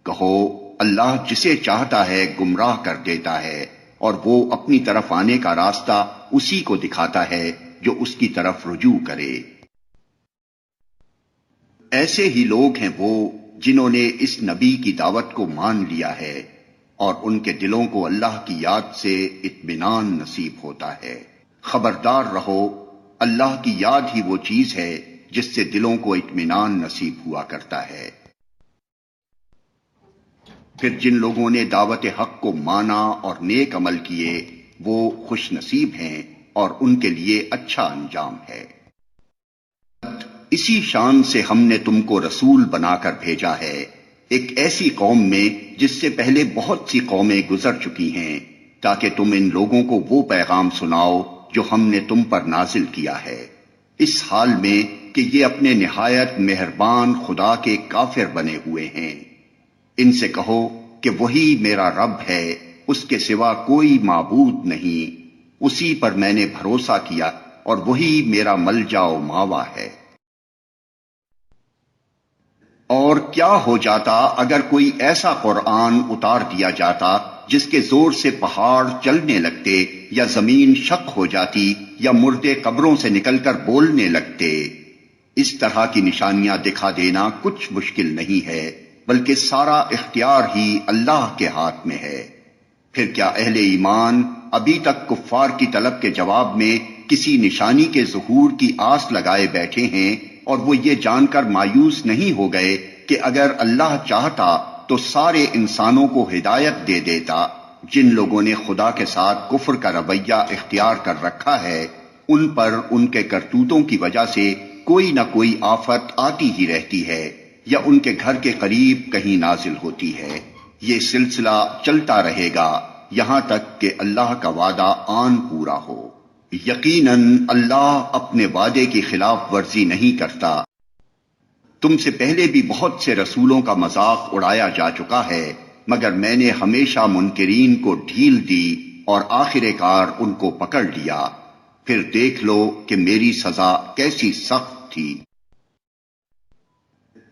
[SPEAKER 1] کہو اللہ جسے چاہتا ہے گمراہ کر دیتا ہے اور وہ اپنی طرف آنے کا راستہ اسی کو دکھاتا ہے جو اس کی طرف رجوع کرے۔ ایسے ہی لوگ ہیں وہ جنہوں نے اس نبی کی دعوت کو مان لیا ہے اور ان کے دلوں کو اللہ کی یاد سے اطمینان نصیب ہوتا ہے۔ خبردار رہو، اللہ کی یاد ہی وہ چیز ہے جس سے دلوں کو اطمینان نصیب ہوا کرتا ہے۔ پھر جن لوگوں نے دعوت حق کو مانا اور نیک عمل کیے وہ خوش نصیب ہیں اور ان کے لیے اچھا انجام ہے۔ اسی شان سے ہم نے تم کو رسول بنا کر بھیجا ہے ایک ایسی قوم میں جس سے پہلے بہت سی قومیں گزر چکی ہیں، تاکہ تم ان لوگوں کو وہ پیغام سناؤ جو ہم نے تم پر نازل کیا ہے، اس حال میں کہ یہ اپنے نہایت مہربان خدا کے کافر بنے ہوئے ہیں۔ ان سے کہو کہ وہی میرا رب ہے، اس کے سوا کوئی معبود نہیں، اسی پر میں نے بھروسہ کیا اور وہی میرا ملجا و ماوا ہے۔ اور کیا ہو جاتا اگر کوئی ایسا قرآن اتار دیا جاتا جس کے زور سے پہاڑ چلنے لگتے یا زمین شق ہو جاتی یا مردے قبروں سے نکل کر بولنے لگتے۔ اس طرح کی نشانیاں دکھا دینا کچھ مشکل نہیں ہے، بلکہ سارا اختیار ہی اللہ کے ہاتھ میں ہے۔ پھر کیا اہل ایمان ابھی تک کفار کی طلب کے جواب میں کسی نشانی کے ظہور کی آس لگائے بیٹھے ہیں اور وہ یہ جان کر مایوس نہیں ہو گئے کہ اگر اللہ چاہتا تو سارے انسانوں کو ہدایت دے دیتا؟ جن لوگوں نے خدا کے ساتھ کفر کا رویہ اختیار کر رکھا ہے ان پر ان کے کرتوتوں کی وجہ سے کوئی نہ کوئی آفت آتی ہی رہتی ہے یا ان کے گھر کے قریب کہیں نازل ہوتی ہے۔ یہ سلسلہ چلتا رہے گا یہاں تک کہ اللہ کا وعدہ آن پورا ہو۔ یقیناً اللہ اپنے وعدے کی خلاف ورزی نہیں کرتا۔ تم سے پہلے بھی بہت سے رسولوں کا مذاق اڑایا جا چکا ہے، مگر میں نے ہمیشہ منکرین کو ڈھیل دی اور آخر کار ان کو پکڑ لیا۔ پھر دیکھ لو کہ میری سزا کیسی سخت تھی۔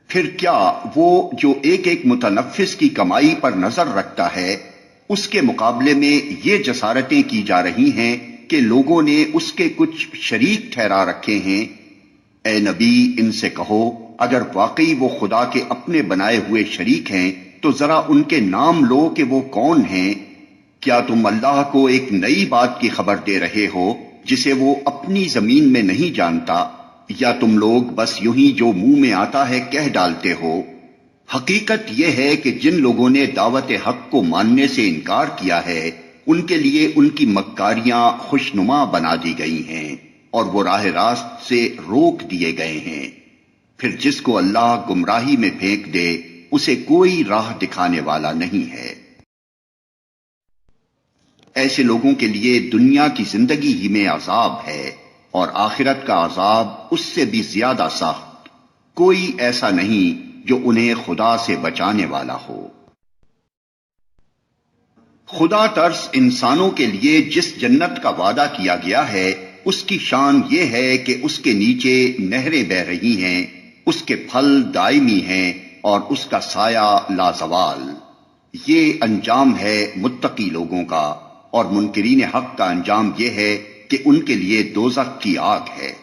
[SPEAKER 1] پھر کیا وہ جو ایک ایک متنفس کی کمائی پر نظر رکھتا ہے، اس کے مقابلے میں یہ جسارتیں کی جا رہی ہیں کہ لوگوں نے اس کے کچھ شریک ٹھہرا رکھے ہیں؟ اے نبی ان سے کہو اگر واقعی وہ خدا کے اپنے بنائے ہوئے شریک ہیں تو ذرا ان کے نام لو کہ وہ کون ہیں کیا تم اللہ کو ایک نئی بات کی خبر دے رہے ہو جسے وہ اپنی زمین میں نہیں جانتا، یا تم لوگ بس یوں ہی جو منہ میں آتا ہے کہہ ڈالتے ہو؟ حقیقت یہ ہے کہ جن لوگوں نے دعوت حق کو ماننے سے انکار کیا ہے، ان کے لیے ان کی مکاریاں خوشنما بنا دی گئی ہیں اور وہ راہ راست سے روک دیے گئے ہیں۔ پھر جس کو اللہ گمراہی میں پھینک دے اسے کوئی راہ دکھانے والا نہیں ہے۔ ایسے لوگوں کے لیے دنیا کی زندگی ہی میں عذاب ہے اور آخرت کا عذاب اس سے بھی زیادہ سخت۔ کوئی ایسا نہیں جو انہیں خدا سے بچانے والا ہو۔ خدا ترس انسانوں کے لیے جس جنت کا وعدہ کیا گیا ہے اس کی شان یہ ہے کہ اس کے نیچے نہریں بہہ رہی ہیں، اس کے پھل دائمی ہیں اور اس کا سایہ لازوال۔ یہ انجام ہے متقی لوگوں کا، اور منکرین حق کا انجام یہ ہے کہ ان کے لیے دوزخ کی آگ ہے۔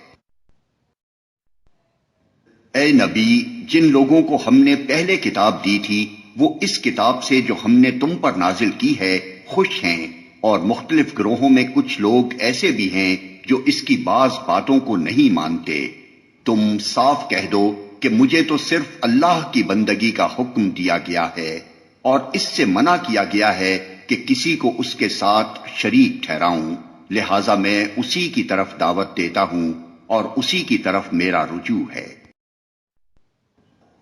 [SPEAKER 1] اے نبی، جن لوگوں کو ہم نے پہلے کتاب دی تھی وہ اس کتاب سے جو ہم نے تم پر نازل کی ہے خوش ہیں، اور مختلف گروہوں میں کچھ لوگ ایسے بھی ہیں جو اس کی بعض باتوں کو نہیں مانتے۔ تم صاف کہہ دو کہ مجھے تو صرف اللہ کی بندگی کا حکم دیا گیا ہے، اور اس سے منع کیا گیا ہے کہ کسی کو اس کے ساتھ شریک ٹھہراؤں، لہذا میں اسی کی طرف دعوت دیتا ہوں اور اسی کی طرف میرا رجوع ہے۔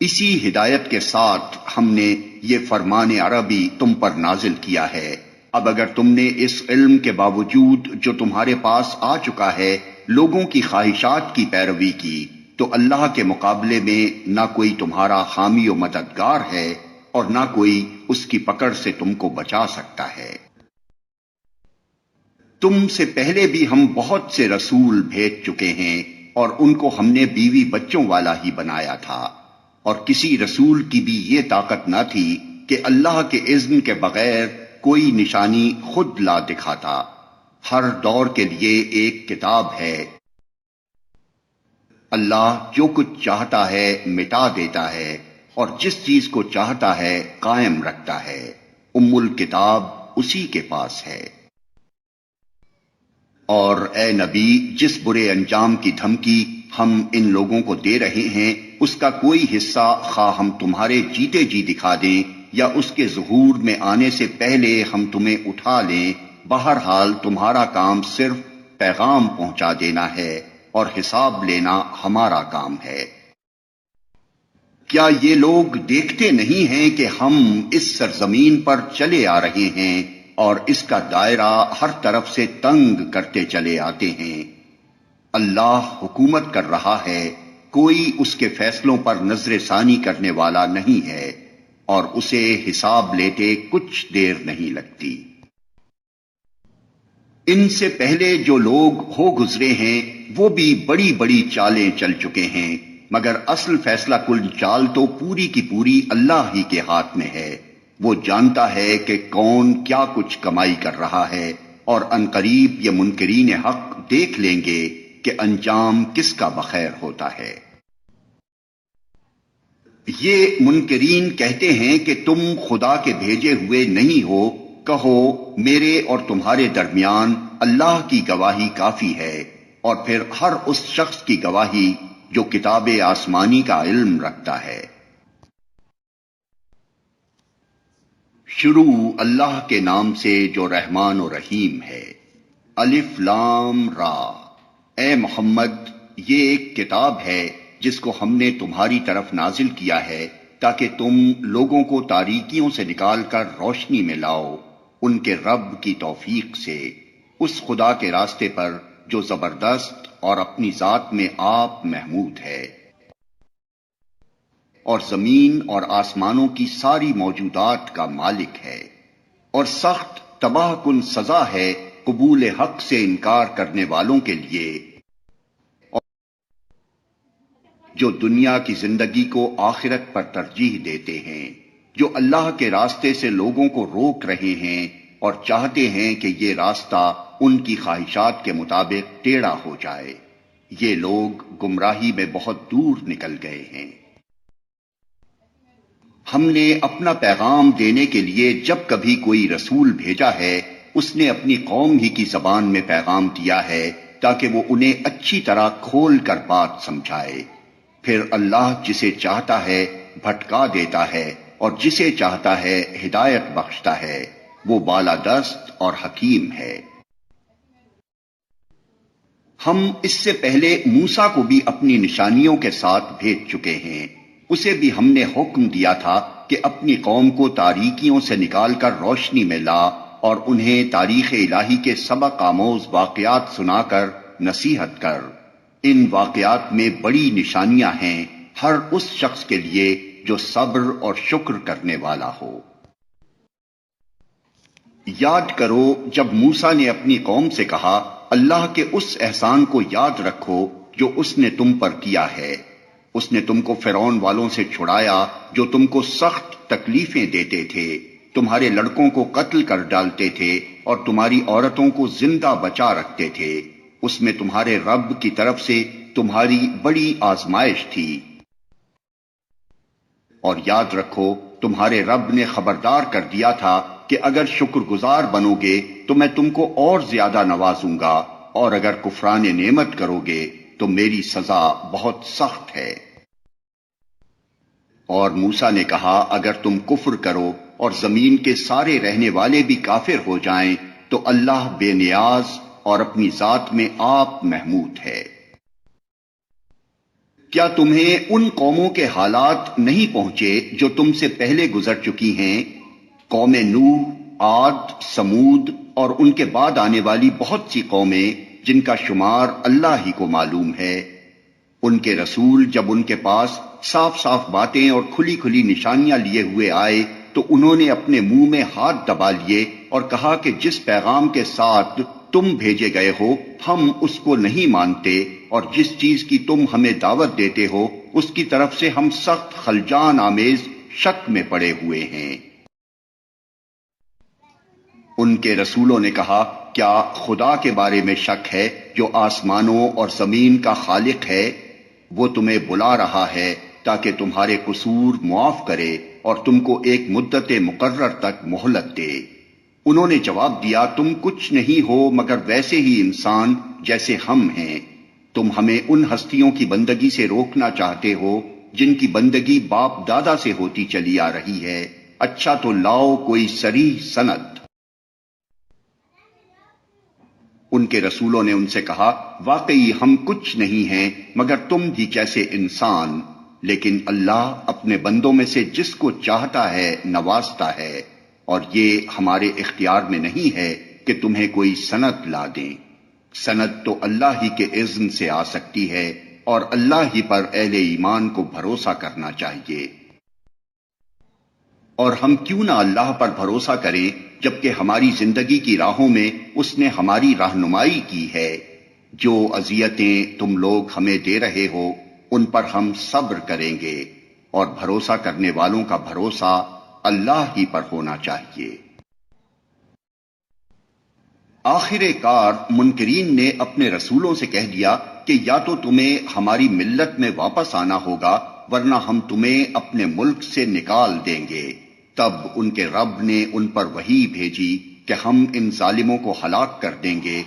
[SPEAKER 1] اسی ہدایت کے ساتھ ہم نے یہ فرمان عربی تم پر نازل کیا ہے۔ اب اگر تم نے اس علم کے باوجود جو تمہارے پاس آ چکا ہے لوگوں کی خواہشات کی پیروی کی، تو اللہ کے مقابلے میں نہ کوئی تمہارا حامی و مددگار ہے اور نہ کوئی اس کی پکڑ سے تم کو بچا سکتا ہے۔ تم سے پہلے بھی ہم بہت سے رسول بھیج چکے ہیں اور ان کو ہم نے بیوی بچوں والا ہی بنایا تھا، اور کسی رسول کی بھی یہ طاقت نہ تھی کہ اللہ کے اذن کے بغیر کوئی نشانی خود لا دکھاتا۔ ہر دور کے لیے ایک کتاب ہے۔ اللہ جو کچھ چاہتا ہے مٹا دیتا ہے اور جس چیز کو چاہتا ہے قائم رکھتا ہے۔ الکتاب اسی کے پاس ہے۔ اور اے نبی، جس برے انجام کی دھمکی ہم ان لوگوں کو دے رہے ہیں اس کا کوئی حصہ خواہ ہم تمہارے جیتے جی دکھا دیں یا اس کے ظہور میں آنے سے پہلے ہم تمہیں اٹھا لیں، بہرحال تمہارا کام صرف پیغام پہنچا دینا ہے اور حساب لینا ہمارا کام ہے۔ کیا یہ لوگ دیکھتے نہیں ہیں کہ ہم اس سرزمین پر چلے آ رہے ہیں اور اس کا دائرہ ہر طرف سے تنگ کرتے چلے آتے ہیں؟ اللہ حکومت کر رہا ہے، کوئی اس کے فیصلوں پر نظر ثانی کرنے والا نہیں ہے، اور اسے حساب لیتے کچھ دیر نہیں لگتی۔ ان سے پہلے جو لوگ ہو گزرے ہیں وہ بھی بڑی بڑی چالیں چل چکے ہیں، مگر اصل فیصلہ کن چال تو پوری کی پوری اللہ ہی کے ہاتھ میں ہے۔ وہ جانتا ہے کہ کون کیا کچھ کمائی کر رہا ہے، اور عنقریب یہ منکرین حق دیکھ لیں گے کہ انجام کس کا بخیر ہوتا ہے۔ یہ منکرین کہتے ہیں کہ تم خدا کے بھیجے ہوئے نہیں ہو، کہو میرے اور تمہارے درمیان اللہ کی گواہی کافی ہے، اور پھر ہر اس شخص کی گواہی جو کتاب آسمانی کا علم رکھتا ہے۔ شروع اللہ کے نام سے جو رحمان و رحیم ہے۔ الف لام را۔ اے محمد، یہ ایک کتاب ہے جس کو ہم نے تمہاری طرف نازل کیا ہے تاکہ تم لوگوں کو تاریکیوں سے نکال کر روشنی میں لاؤ ان کے رب کی توفیق سے، اس خدا کے راستے پر جو زبردست اور اپنی ذات میں آپ محمود ہے، اور زمین اور آسمانوں کی ساری موجودات کا مالک ہے، اور سخت تباہ کن سزا ہے قبول حق سے انکار کرنے والوں کے لیے، جو دنیا کی زندگی کو آخرت پر ترجیح دیتے ہیں، جو اللہ کے راستے سے لوگوں کو روک رہے ہیں اور چاہتے ہیں کہ یہ راستہ ان کی خواہشات کے مطابق ٹیڑھا ہو جائے۔ یہ لوگ گمراہی میں بہت دور نکل گئے ہیں۔ ہم نے اپنا پیغام دینے کے لیے جب کبھی کوئی رسول بھیجا ہے اس نے اپنی قوم ہی کی زبان میں پیغام دیا ہے تاکہ وہ انہیں اچھی طرح کھول کر بات سمجھائے۔ پھر اللہ جسے چاہتا ہے بھٹکا دیتا ہے اور جسے چاہتا ہے ہدایت بخشتا ہے، وہ بالادست اور حکیم ہے۔ ہم اس سے پہلے موسیٰ کو بھی اپنی نشانیوں کے ساتھ بھیج چکے ہیں۔ اسے بھی ہم نے حکم دیا تھا کہ اپنی قوم کو تاریکیوں سے نکال کر روشنی میں لا اور انہیں تاریخ الہی کے سبق آموز واقعات سنا کر نصیحت کر۔ ان واقعات میں بڑی نشانیاں ہیں ہر اس شخص کے لیے جو صبر اور شکر کرنے والا ہو۔ یاد کرو جب موسیٰ نے اپنی قوم سے کہا، اللہ کے اس احسان کو یاد رکھو جو اس نے تم پر کیا ہے۔ اس نے تم کو فرعون والوں سے چھڑایا جو تم کو سخت تکلیفیں دیتے تھے، تمہارے لڑکوں کو قتل کر ڈالتے تھے اور تمہاری عورتوں کو زندہ بچا رکھتے تھے۔ اس میں تمہارے رب کی طرف سے تمہاری بڑی آزمائش تھی۔ اور یاد رکھو تمہارے رب نے خبردار کر دیا تھا کہ اگر شکر گزار بنو گے تو میں تم کو اور زیادہ نوازوں گا، اور اگر کفران نعمت کرو گے تو میری سزا بہت سخت ہے۔ اور موسیٰ نے کہا، اگر تم کفر کرو اور زمین کے سارے رہنے والے بھی کافر ہو جائیں تو اللہ بے نیاز اور اپنی ذات میں آپ محمود ہے۔ کیا تمہیں ان قوموں کے حالات نہیں پہنچے جو تم سے پہلے گزر چکی ہیں؟ قوم نوح، عاد، سمود اور ان کے بعد آنے والی بہت سی قومیں جن کا شمار اللہ ہی کو معلوم ہے۔ ان کے رسول جب ان کے پاس صاف صاف باتیں اور کھلی کھلی نشانیاں لیے ہوئے آئے تو انہوں نے اپنے منہ میں ہاتھ دبا لیے اور کہا کہ جس پیغام کے ساتھ تم بھیجے گئے ہو ہم اس کو نہیں مانتے، اور جس چیز کی تم ہمیں دعوت دیتے ہو اس کی طرف سے ہم سخت خلجان آمیز شک میں پڑے ہوئے ہیں۔ ان کے رسولوں نے کہا، کیا خدا کے بارے میں شک ہے جو آسمانوں اور زمین کا خالق ہے؟ وہ تمہیں بلا رہا ہے تاکہ تمہارے قصور معاف کرے اور تم کو ایک مدت مقرر تک مہلت دے۔ انہوں نے جواب دیا، تم کچھ نہیں ہو مگر ویسے ہی انسان جیسے ہم ہیں۔ تم ہمیں ان ہستیوں کی بندگی سے روکنا چاہتے ہو جن کی بندگی باپ دادا سے ہوتی چلی آ رہی ہے۔ اچھا تو لاؤ کوئی صریح سند۔ ان کے رسولوں نے ان سے کہا، واقعی ہم کچھ نہیں ہیں مگر تم ہی جیسے انسان، لیکن اللہ اپنے بندوں میں سے جس کو چاہتا ہے نوازتا ہے، اور یہ ہمارے اختیار میں نہیں ہے کہ تمہیں کوئی سند لا دیں۔ سند تو اللہ ہی کے اذن سے آ سکتی ہے، اور اللہ ہی پر اہل ایمان کو بھروسہ کرنا چاہیے۔ اور ہم کیوں نہ اللہ پر بھروسہ کریں جبکہ ہماری زندگی کی راہوں میں اس نے ہماری رہنمائی کی ہے۔ جو اذیتیں تم لوگ ہمیں دے رہے ہو ان پر ہم صبر کریں گے، اور بھروسہ کرنے والوں کا بھروسہ اللہ ہی پر ہونا چاہیے۔ آخر کار منکرین نے اپنے رسولوں سے کہہ دیا کہ یا تو تمہیں ہماری ملت میں واپس آنا ہوگا ورنہ ہم تمہیں اپنے ملک سے نکال دیں گے۔ تب ان کے رب نے ان پر وحی بھیجی کہ ہم ان ظالموں کو ہلاک کر دیں گے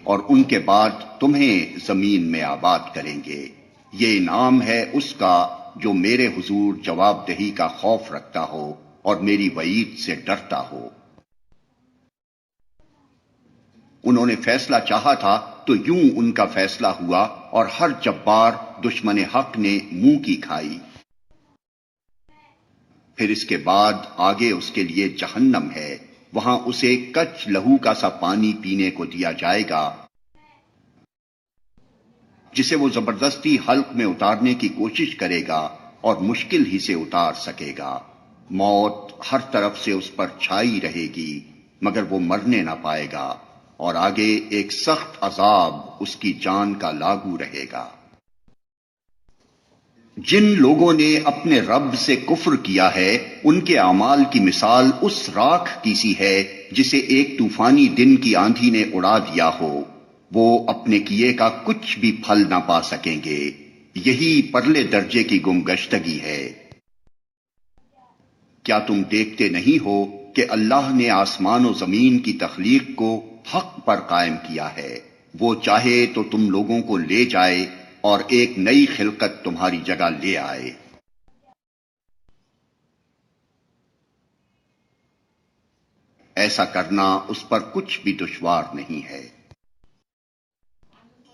[SPEAKER 1] اور ان کے بعد تمہیں زمین میں آباد کریں گے۔ یہ انعام ہے اس کا جو میرے حضور جواب دہی کا خوف رکھتا ہو اور میری وعید سے ڈرتا ہو۔ انہوں نے فیصلہ چاہا تھا تو یوں ان کا فیصلہ ہوا، اور ہر جبار دشمن حق نے منہ کی کھائی۔ پھر اس کے بعد آگے اس کے لیے جہنم ہے، وہاں اسے کچ لہو کا سا پانی پینے کو دیا جائے گا جسے وہ زبردستی حلق میں اتارنے کی کوشش کرے گا اور مشکل ہی سے اتار سکے گا۔ موت ہر طرف سے اس پر چھائی رہے گی مگر وہ مرنے نہ پائے گا، اور آگے ایک سخت عذاب اس کی جان کا لاگو رہے گا۔ جن لوگوں نے اپنے رب سے کفر کیا ہے ان کے اعمال کی مثال اس راکھ کی سی ہے جسے ایک طوفانی دن کی آندھی نے اڑا دیا ہو۔ وہ اپنے کیے کا کچھ بھی پھل نہ پا سکیں گے۔ یہی پرلے درجے کی گمگشتگی ہے۔ کیا تم دیکھتے نہیں ہو کہ اللہ نے آسمان و زمین کی تخلیق کو حق پر قائم کیا ہے؟ وہ چاہے تو تم لوگوں کو لے جائے اور ایک نئی خلقت تمہاری جگہ لے آئے۔ ایسا کرنا اس پر کچھ بھی دشوار نہیں ہے۔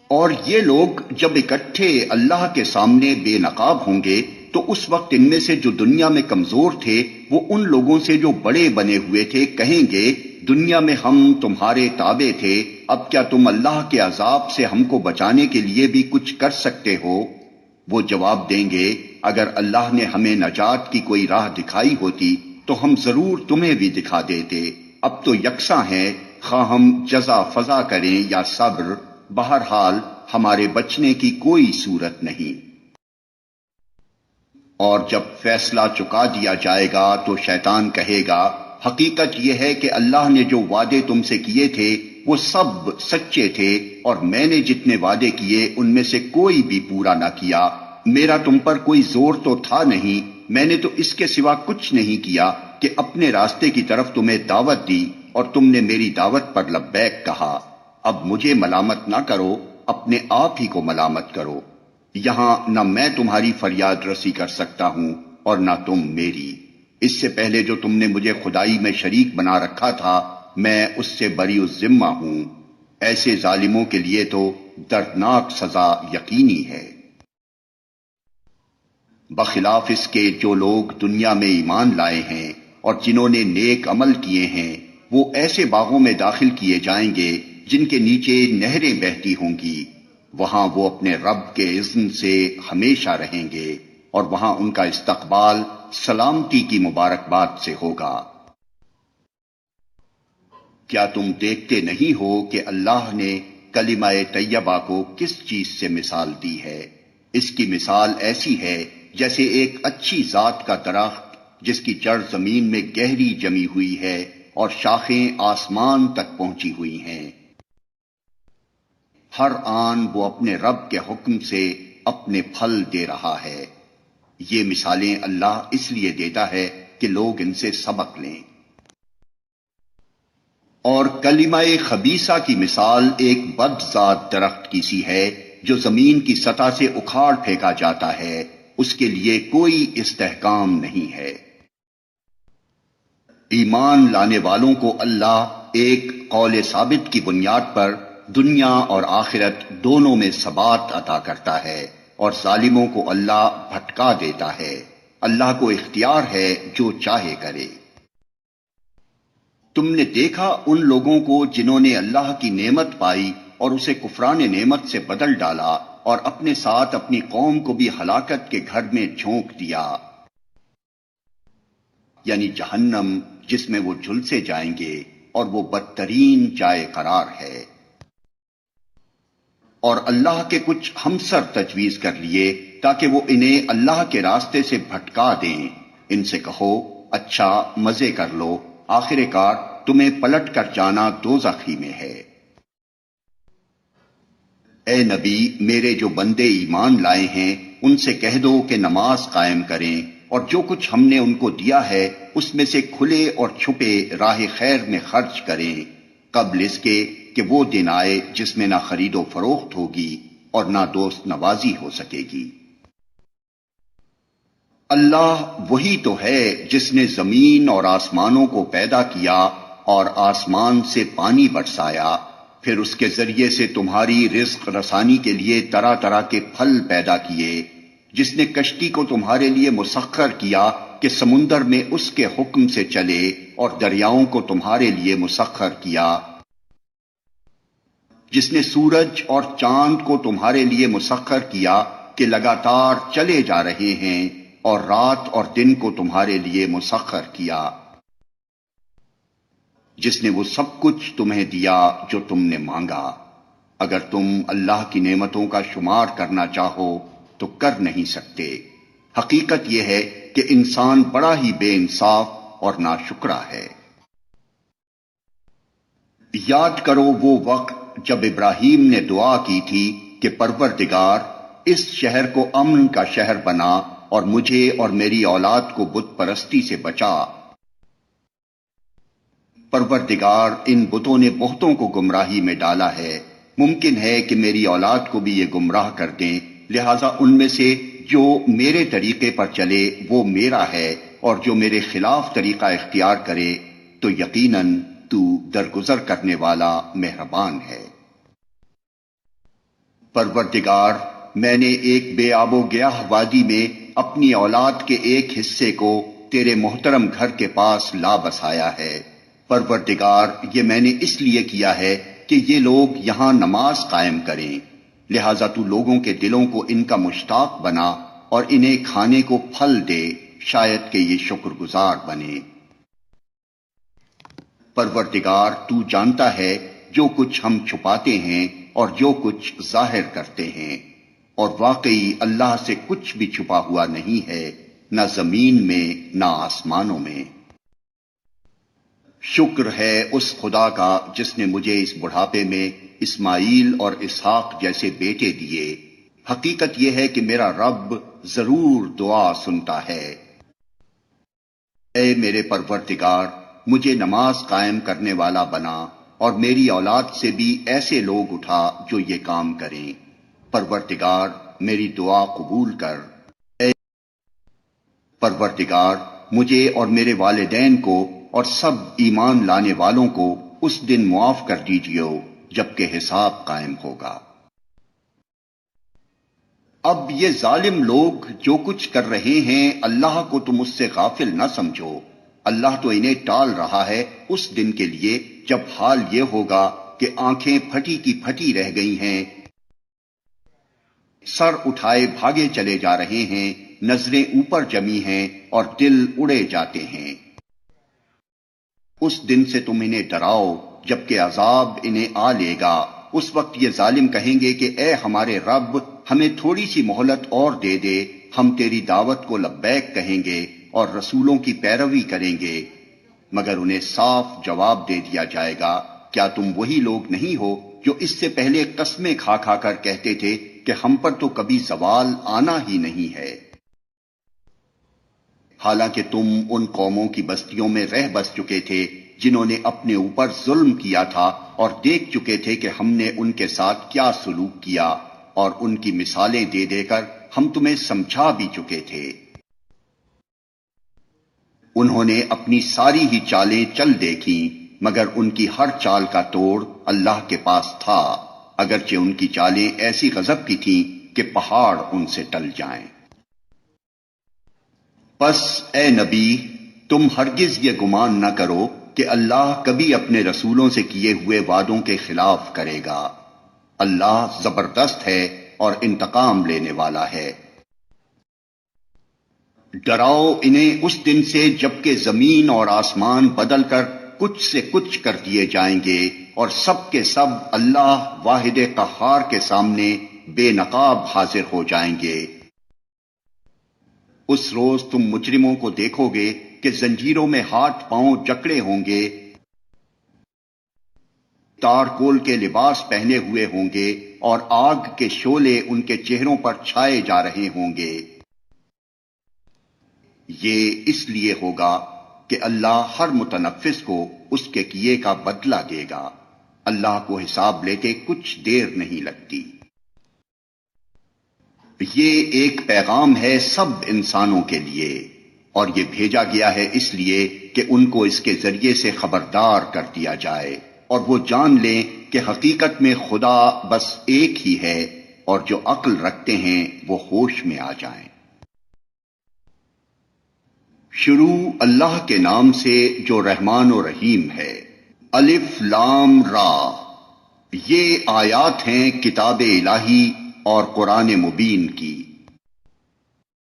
[SPEAKER 1] اور یہ لوگ جب اکٹھے اللہ کے سامنے بے نقاب ہوں گے تو اس وقت ان میں سے جو دنیا میں کمزور تھے وہ ان لوگوں سے جو بڑے بنے ہوئے تھے کہیں گے دنیا میں ہم تمہارے تابع تھے، اب کیا تم اللہ کے عذاب سے ہم کو بچانے کے لیے بھی کچھ کر سکتے ہو؟ وہ جواب دیں گے اگر اللہ نے ہمیں نجات کی کوئی راہ دکھائی ہوتی تو ہم ضرور تمہیں بھی دکھا دیتے، اب تو یکساں ہیں خواہ ہم جزا فضا کریں یا صبر، بہرحال ہمارے بچنے کی کوئی صورت نہیں۔ اور جب فیصلہ چکا دیا جائے گا تو شیطان کہے گا حقیقت یہ ہے کہ اللہ نے جو وعدے تم سے کیے تھے وہ سب سچے تھے اور میں نے جتنے وعدے کیے ان میں سے کوئی بھی پورا نہ کیا، میرا تم پر کوئی زور تو تھا نہیں، میں نے تو اس کے سوا کچھ نہیں کیا کہ اپنے راستے کی طرف تمہیں دعوت دی اور تم نے میری دعوت پر لبیک کہا، اب مجھے ملامت نہ کرو، اپنے آپ ہی کو ملامت کرو، یہاں نہ میں تمہاری فریاد رسی کر سکتا ہوں اور نہ تم میری، اس سے پہلے جو تم نے مجھے خدائی میں شریک بنا رکھا تھا میں اس سے بری الذمہ ہوں، ایسے ظالموں کے لیے تو دردناک سزا یقینی ہے۔ بخلاف اس کے جو لوگ دنیا میں ایمان لائے ہیں اور جنہوں نے نیک عمل کیے ہیں وہ ایسے باغوں میں داخل کیے جائیں گے جن کے نیچے نہریں بہتی ہوں گی، وہاں وہ اپنے رب کے اذن سے ہمیشہ رہیں گے اور وہاں ان کا استقبال سلامتی کی مبارکباد سے ہوگا۔ کیا تم دیکھتے نہیں ہو کہ اللہ نے کلمہ طیبہ کو کس چیز سے مثال دی ہے؟ اس کی مثال ایسی ہے جیسے ایک اچھی ذات کا درخت جس کی جڑ زمین میں گہری جمی ہوئی ہے اور شاخیں آسمان تک پہنچی ہوئی ہیں، ہر آن وہ اپنے رب کے حکم سے اپنے پھل دے رہا ہے۔ یہ مثالیں اللہ اس لیے دیتا ہے کہ لوگ ان سے سبق لیں۔ اور کلمہ خبیثہ کی مثال ایک بد ذات درخت کی سی ہے جو زمین کی سطح سے اکھاڑ پھینکا جاتا ہے، اس کے لیے کوئی استحکام نہیں ہے۔ ایمان لانے والوں کو اللہ ایک قول ثابت کی بنیاد پر دنیا اور آخرت دونوں میں ثبات عطا کرتا ہے اور ظالموں کو اللہ بھٹکا دیتا ہے، اللہ کو اختیار ہے جو چاہے کرے۔ تم نے دیکھا ان لوگوں کو جنہوں نے اللہ کی نعمت پائی اور اسے کفران نعمت سے بدل ڈالا اور اپنے ساتھ اپنی قوم کو بھی ہلاکت کے گھر میں جھونک دیا، یعنی جہنم جس میں وہ جھلسے جائیں گے اور وہ بدترین جائے قرار ہے۔ اور اللہ کے کچھ ہمسر تجویز کر لیے تاکہ وہ انہیں اللہ کے راستے سے بھٹکا دیں، ان سے کہو اچھا مزے کر لو، آخر کار تمہیں پلٹ کر جانا دوزخ ہی میں ہے۔ اے نبی، میرے جو بندے ایمان لائے ہیں ان سے کہہ دو کہ نماز قائم کریں اور جو کچھ ہم نے ان کو دیا ہے اس میں سے کھلے اور چھپے راہ خیر میں خرچ کریں، قبل اس کے کہ وہ دن آئے جس میں نہ خرید و فروخت ہوگی اور نہ دوست نوازی ہو سکے گی۔ اللہ وہی تو ہے جس نے زمین اور آسمانوں کو پیدا کیا اور آسمان سے پانی برسایا، پھر اس کے ذریعے سے تمہاری رزق رسانی کے لیے طرح طرح کے پھل پیدا کیے، جس نے کشتی کو تمہارے لیے مسخر کیا کہ سمندر میں اس کے حکم سے چلے اور دریاؤں کو تمہارے لیے مسخر کیا، جس نے سورج اور چاند کو تمہارے لیے مسخر کیا کہ لگاتار چلے جا رہے ہیں اور رات اور دن کو تمہارے لیے مسخر کیا، جس نے وہ سب کچھ تمہیں دیا جو تم نے مانگا، اگر تم اللہ کی نعمتوں کا شمار کرنا چاہو تو کر نہیں سکتے، حقیقت یہ ہے کہ انسان بڑا ہی بے انصاف اور ناشکرا ہے۔ یاد کرو وہ وقت جب ابراہیم نے دعا کی تھی کہ پروردگار اس شہر کو امن کا شہر بنا اور مجھے اور میری اولاد کو بت پرستی سے بچا۔ پروردگار، ان بتوں نے بہتوں کو گمراہی میں ڈالا ہے، ممکن ہے کہ میری اولاد کو بھی یہ گمراہ کر دیں، لہذا ان میں سے جو میرے طریقے پر چلے وہ میرا ہے، اور جو میرے خلاف طریقہ اختیار کرے تو یقیناً تو درگزر کرنے والا مہربان ہے۔ پروردگار، میں نے ایک بے آب و گیاہ وادی میں اپنی اولاد کے ایک حصے کو تیرے محترم گھر کے پاس لا بسایا ہے۔ پروردگار، یہ میں نے اس لیے کیا ہے کہ یہ لوگ یہاں نماز قائم کریں، لہذا تو لوگوں کے دلوں کو ان کا مشتاق بنا اور انہیں کھانے کو پھل دے، شاید کہ یہ شکر گزار بنے۔ پروردگار، تو جانتا ہے جو کچھ ہم چھپاتے ہیں اور جو کچھ ظاہر کرتے ہیں، اور واقعی اللہ سے کچھ بھی چھپا ہوا نہیں ہے، نہ زمین میں نہ آسمانوں میں۔ شکر ہے اس خدا کا جس نے مجھے اس بڑھاپے میں اسماعیل اور اسحاق جیسے بیٹے دیے۔ حقیقت یہ ہے کہ میرا رب ضرور دعا سنتا ہے۔ اے میرے پروردگار، مجھے نماز قائم کرنے والا بنا اور میری اولاد سے بھی ایسے لوگ اٹھا جو یہ کام کریں۔ پروردگار، میری دعا قبول کر۔ اے پروردگار، مجھے اور میرے والدین کو اور سب ایمان لانے والوں کو اس دن معاف کر دیجیے جبکہ حساب قائم ہوگا۔ اب یہ ظالم لوگ جو کچھ کر رہے ہیں اللہ کو تم اس سے غافل نہ سمجھو، اللہ تو انہیں ٹال رہا ہے اس دن کے لیے جب حال یہ ہوگا کہ آنکھیں پھٹی کی پھٹی رہ گئی ہیں، سر اٹھائے بھاگے چلے جا رہے ہیں، نظریں اوپر جمی ہیں اور دل اڑے جاتے ہیں۔ اس دن سے تم انہیں ڈراؤ جبکہ عذاب انہیں آ لے گا۔ اس وقت یہ ظالم کہیں گے کہ اے ہمارے رب، ہمیں تھوڑی سی مہلت اور دے دے، ہم تیری دعوت کو لبیک کہیں گے اور رسولوں کی پیروی کریں گے، مگر انہیں صاف جواب دے دیا جائے گا، کیا تم وہی لوگ نہیں ہو جو اس سے پہلے قسمیں کھا کھا کر کہتے تھے کہ ہم پر تو کبھی زوال آنا ہی نہیں ہے، حالانکہ تم ان قوموں کی بستیوں میں رہ بس چکے تھے جنہوں نے اپنے اوپر ظلم کیا تھا، اور دیکھ چکے تھے کہ ہم نے ان کے ساتھ کیا سلوک کیا، اور ان کی مثالیں دے دے کر ہم تمہیں سمجھا بھی چکے تھے۔ انہوں نے اپنی ساری ہی چالیں چل دیکھی، مگر ان کی ہر چال کا توڑ اللہ کے پاس تھا، اگرچہ ان کی چالیں ایسی غضب کی تھیں کہ پہاڑ ان سے ٹل جائیں۔ پس اے نبی، تم ہرگز یہ گمان نہ کرو کہ اللہ کبھی اپنے رسولوں سے کیے ہوئے وعدوں کے خلاف کرے گا۔ اللہ زبردست ہے اور انتقام لینے والا ہے۔ ڈراؤ انہیں اس دن سے جبکہ زمین اور آسمان بدل کر کچھ سے کچھ کر دیے جائیں گے، اور سب کے سب اللہ واحد قہار کے سامنے بے نقاب حاضر ہو جائیں گے۔ اس روز تم مجرموں کو دیکھو گے کہ زنجیروں میں ہاتھ پاؤں جکڑے ہوں گے، تارکول کے لباس پہنے ہوئے ہوں گے، اور آگ کے شعلے ان کے چہروں پر چھائے جا رہے ہوں گے۔ یہ اس لیے ہوگا کہ اللہ ہر متنفس کو اس کے کیے کا بدلہ دے گا، اللہ کو حساب لیتے کچھ دیر نہیں لگتی۔ یہ ایک پیغام ہے سب انسانوں کے لیے، اور یہ بھیجا گیا ہے اس لیے کہ ان کو اس کے ذریعے سے خبردار کر دیا جائے، اور وہ جان لیں کہ حقیقت میں خدا بس ایک ہی ہے، اور جو عقل رکھتے ہیں وہ ہوش میں آ جائیں۔ شروع اللہ کے نام سے جو رحمان و رحیم ہے۔ الف لام را، یہ آیات ہیں کتاب الہی اور قرآن مبین کی۔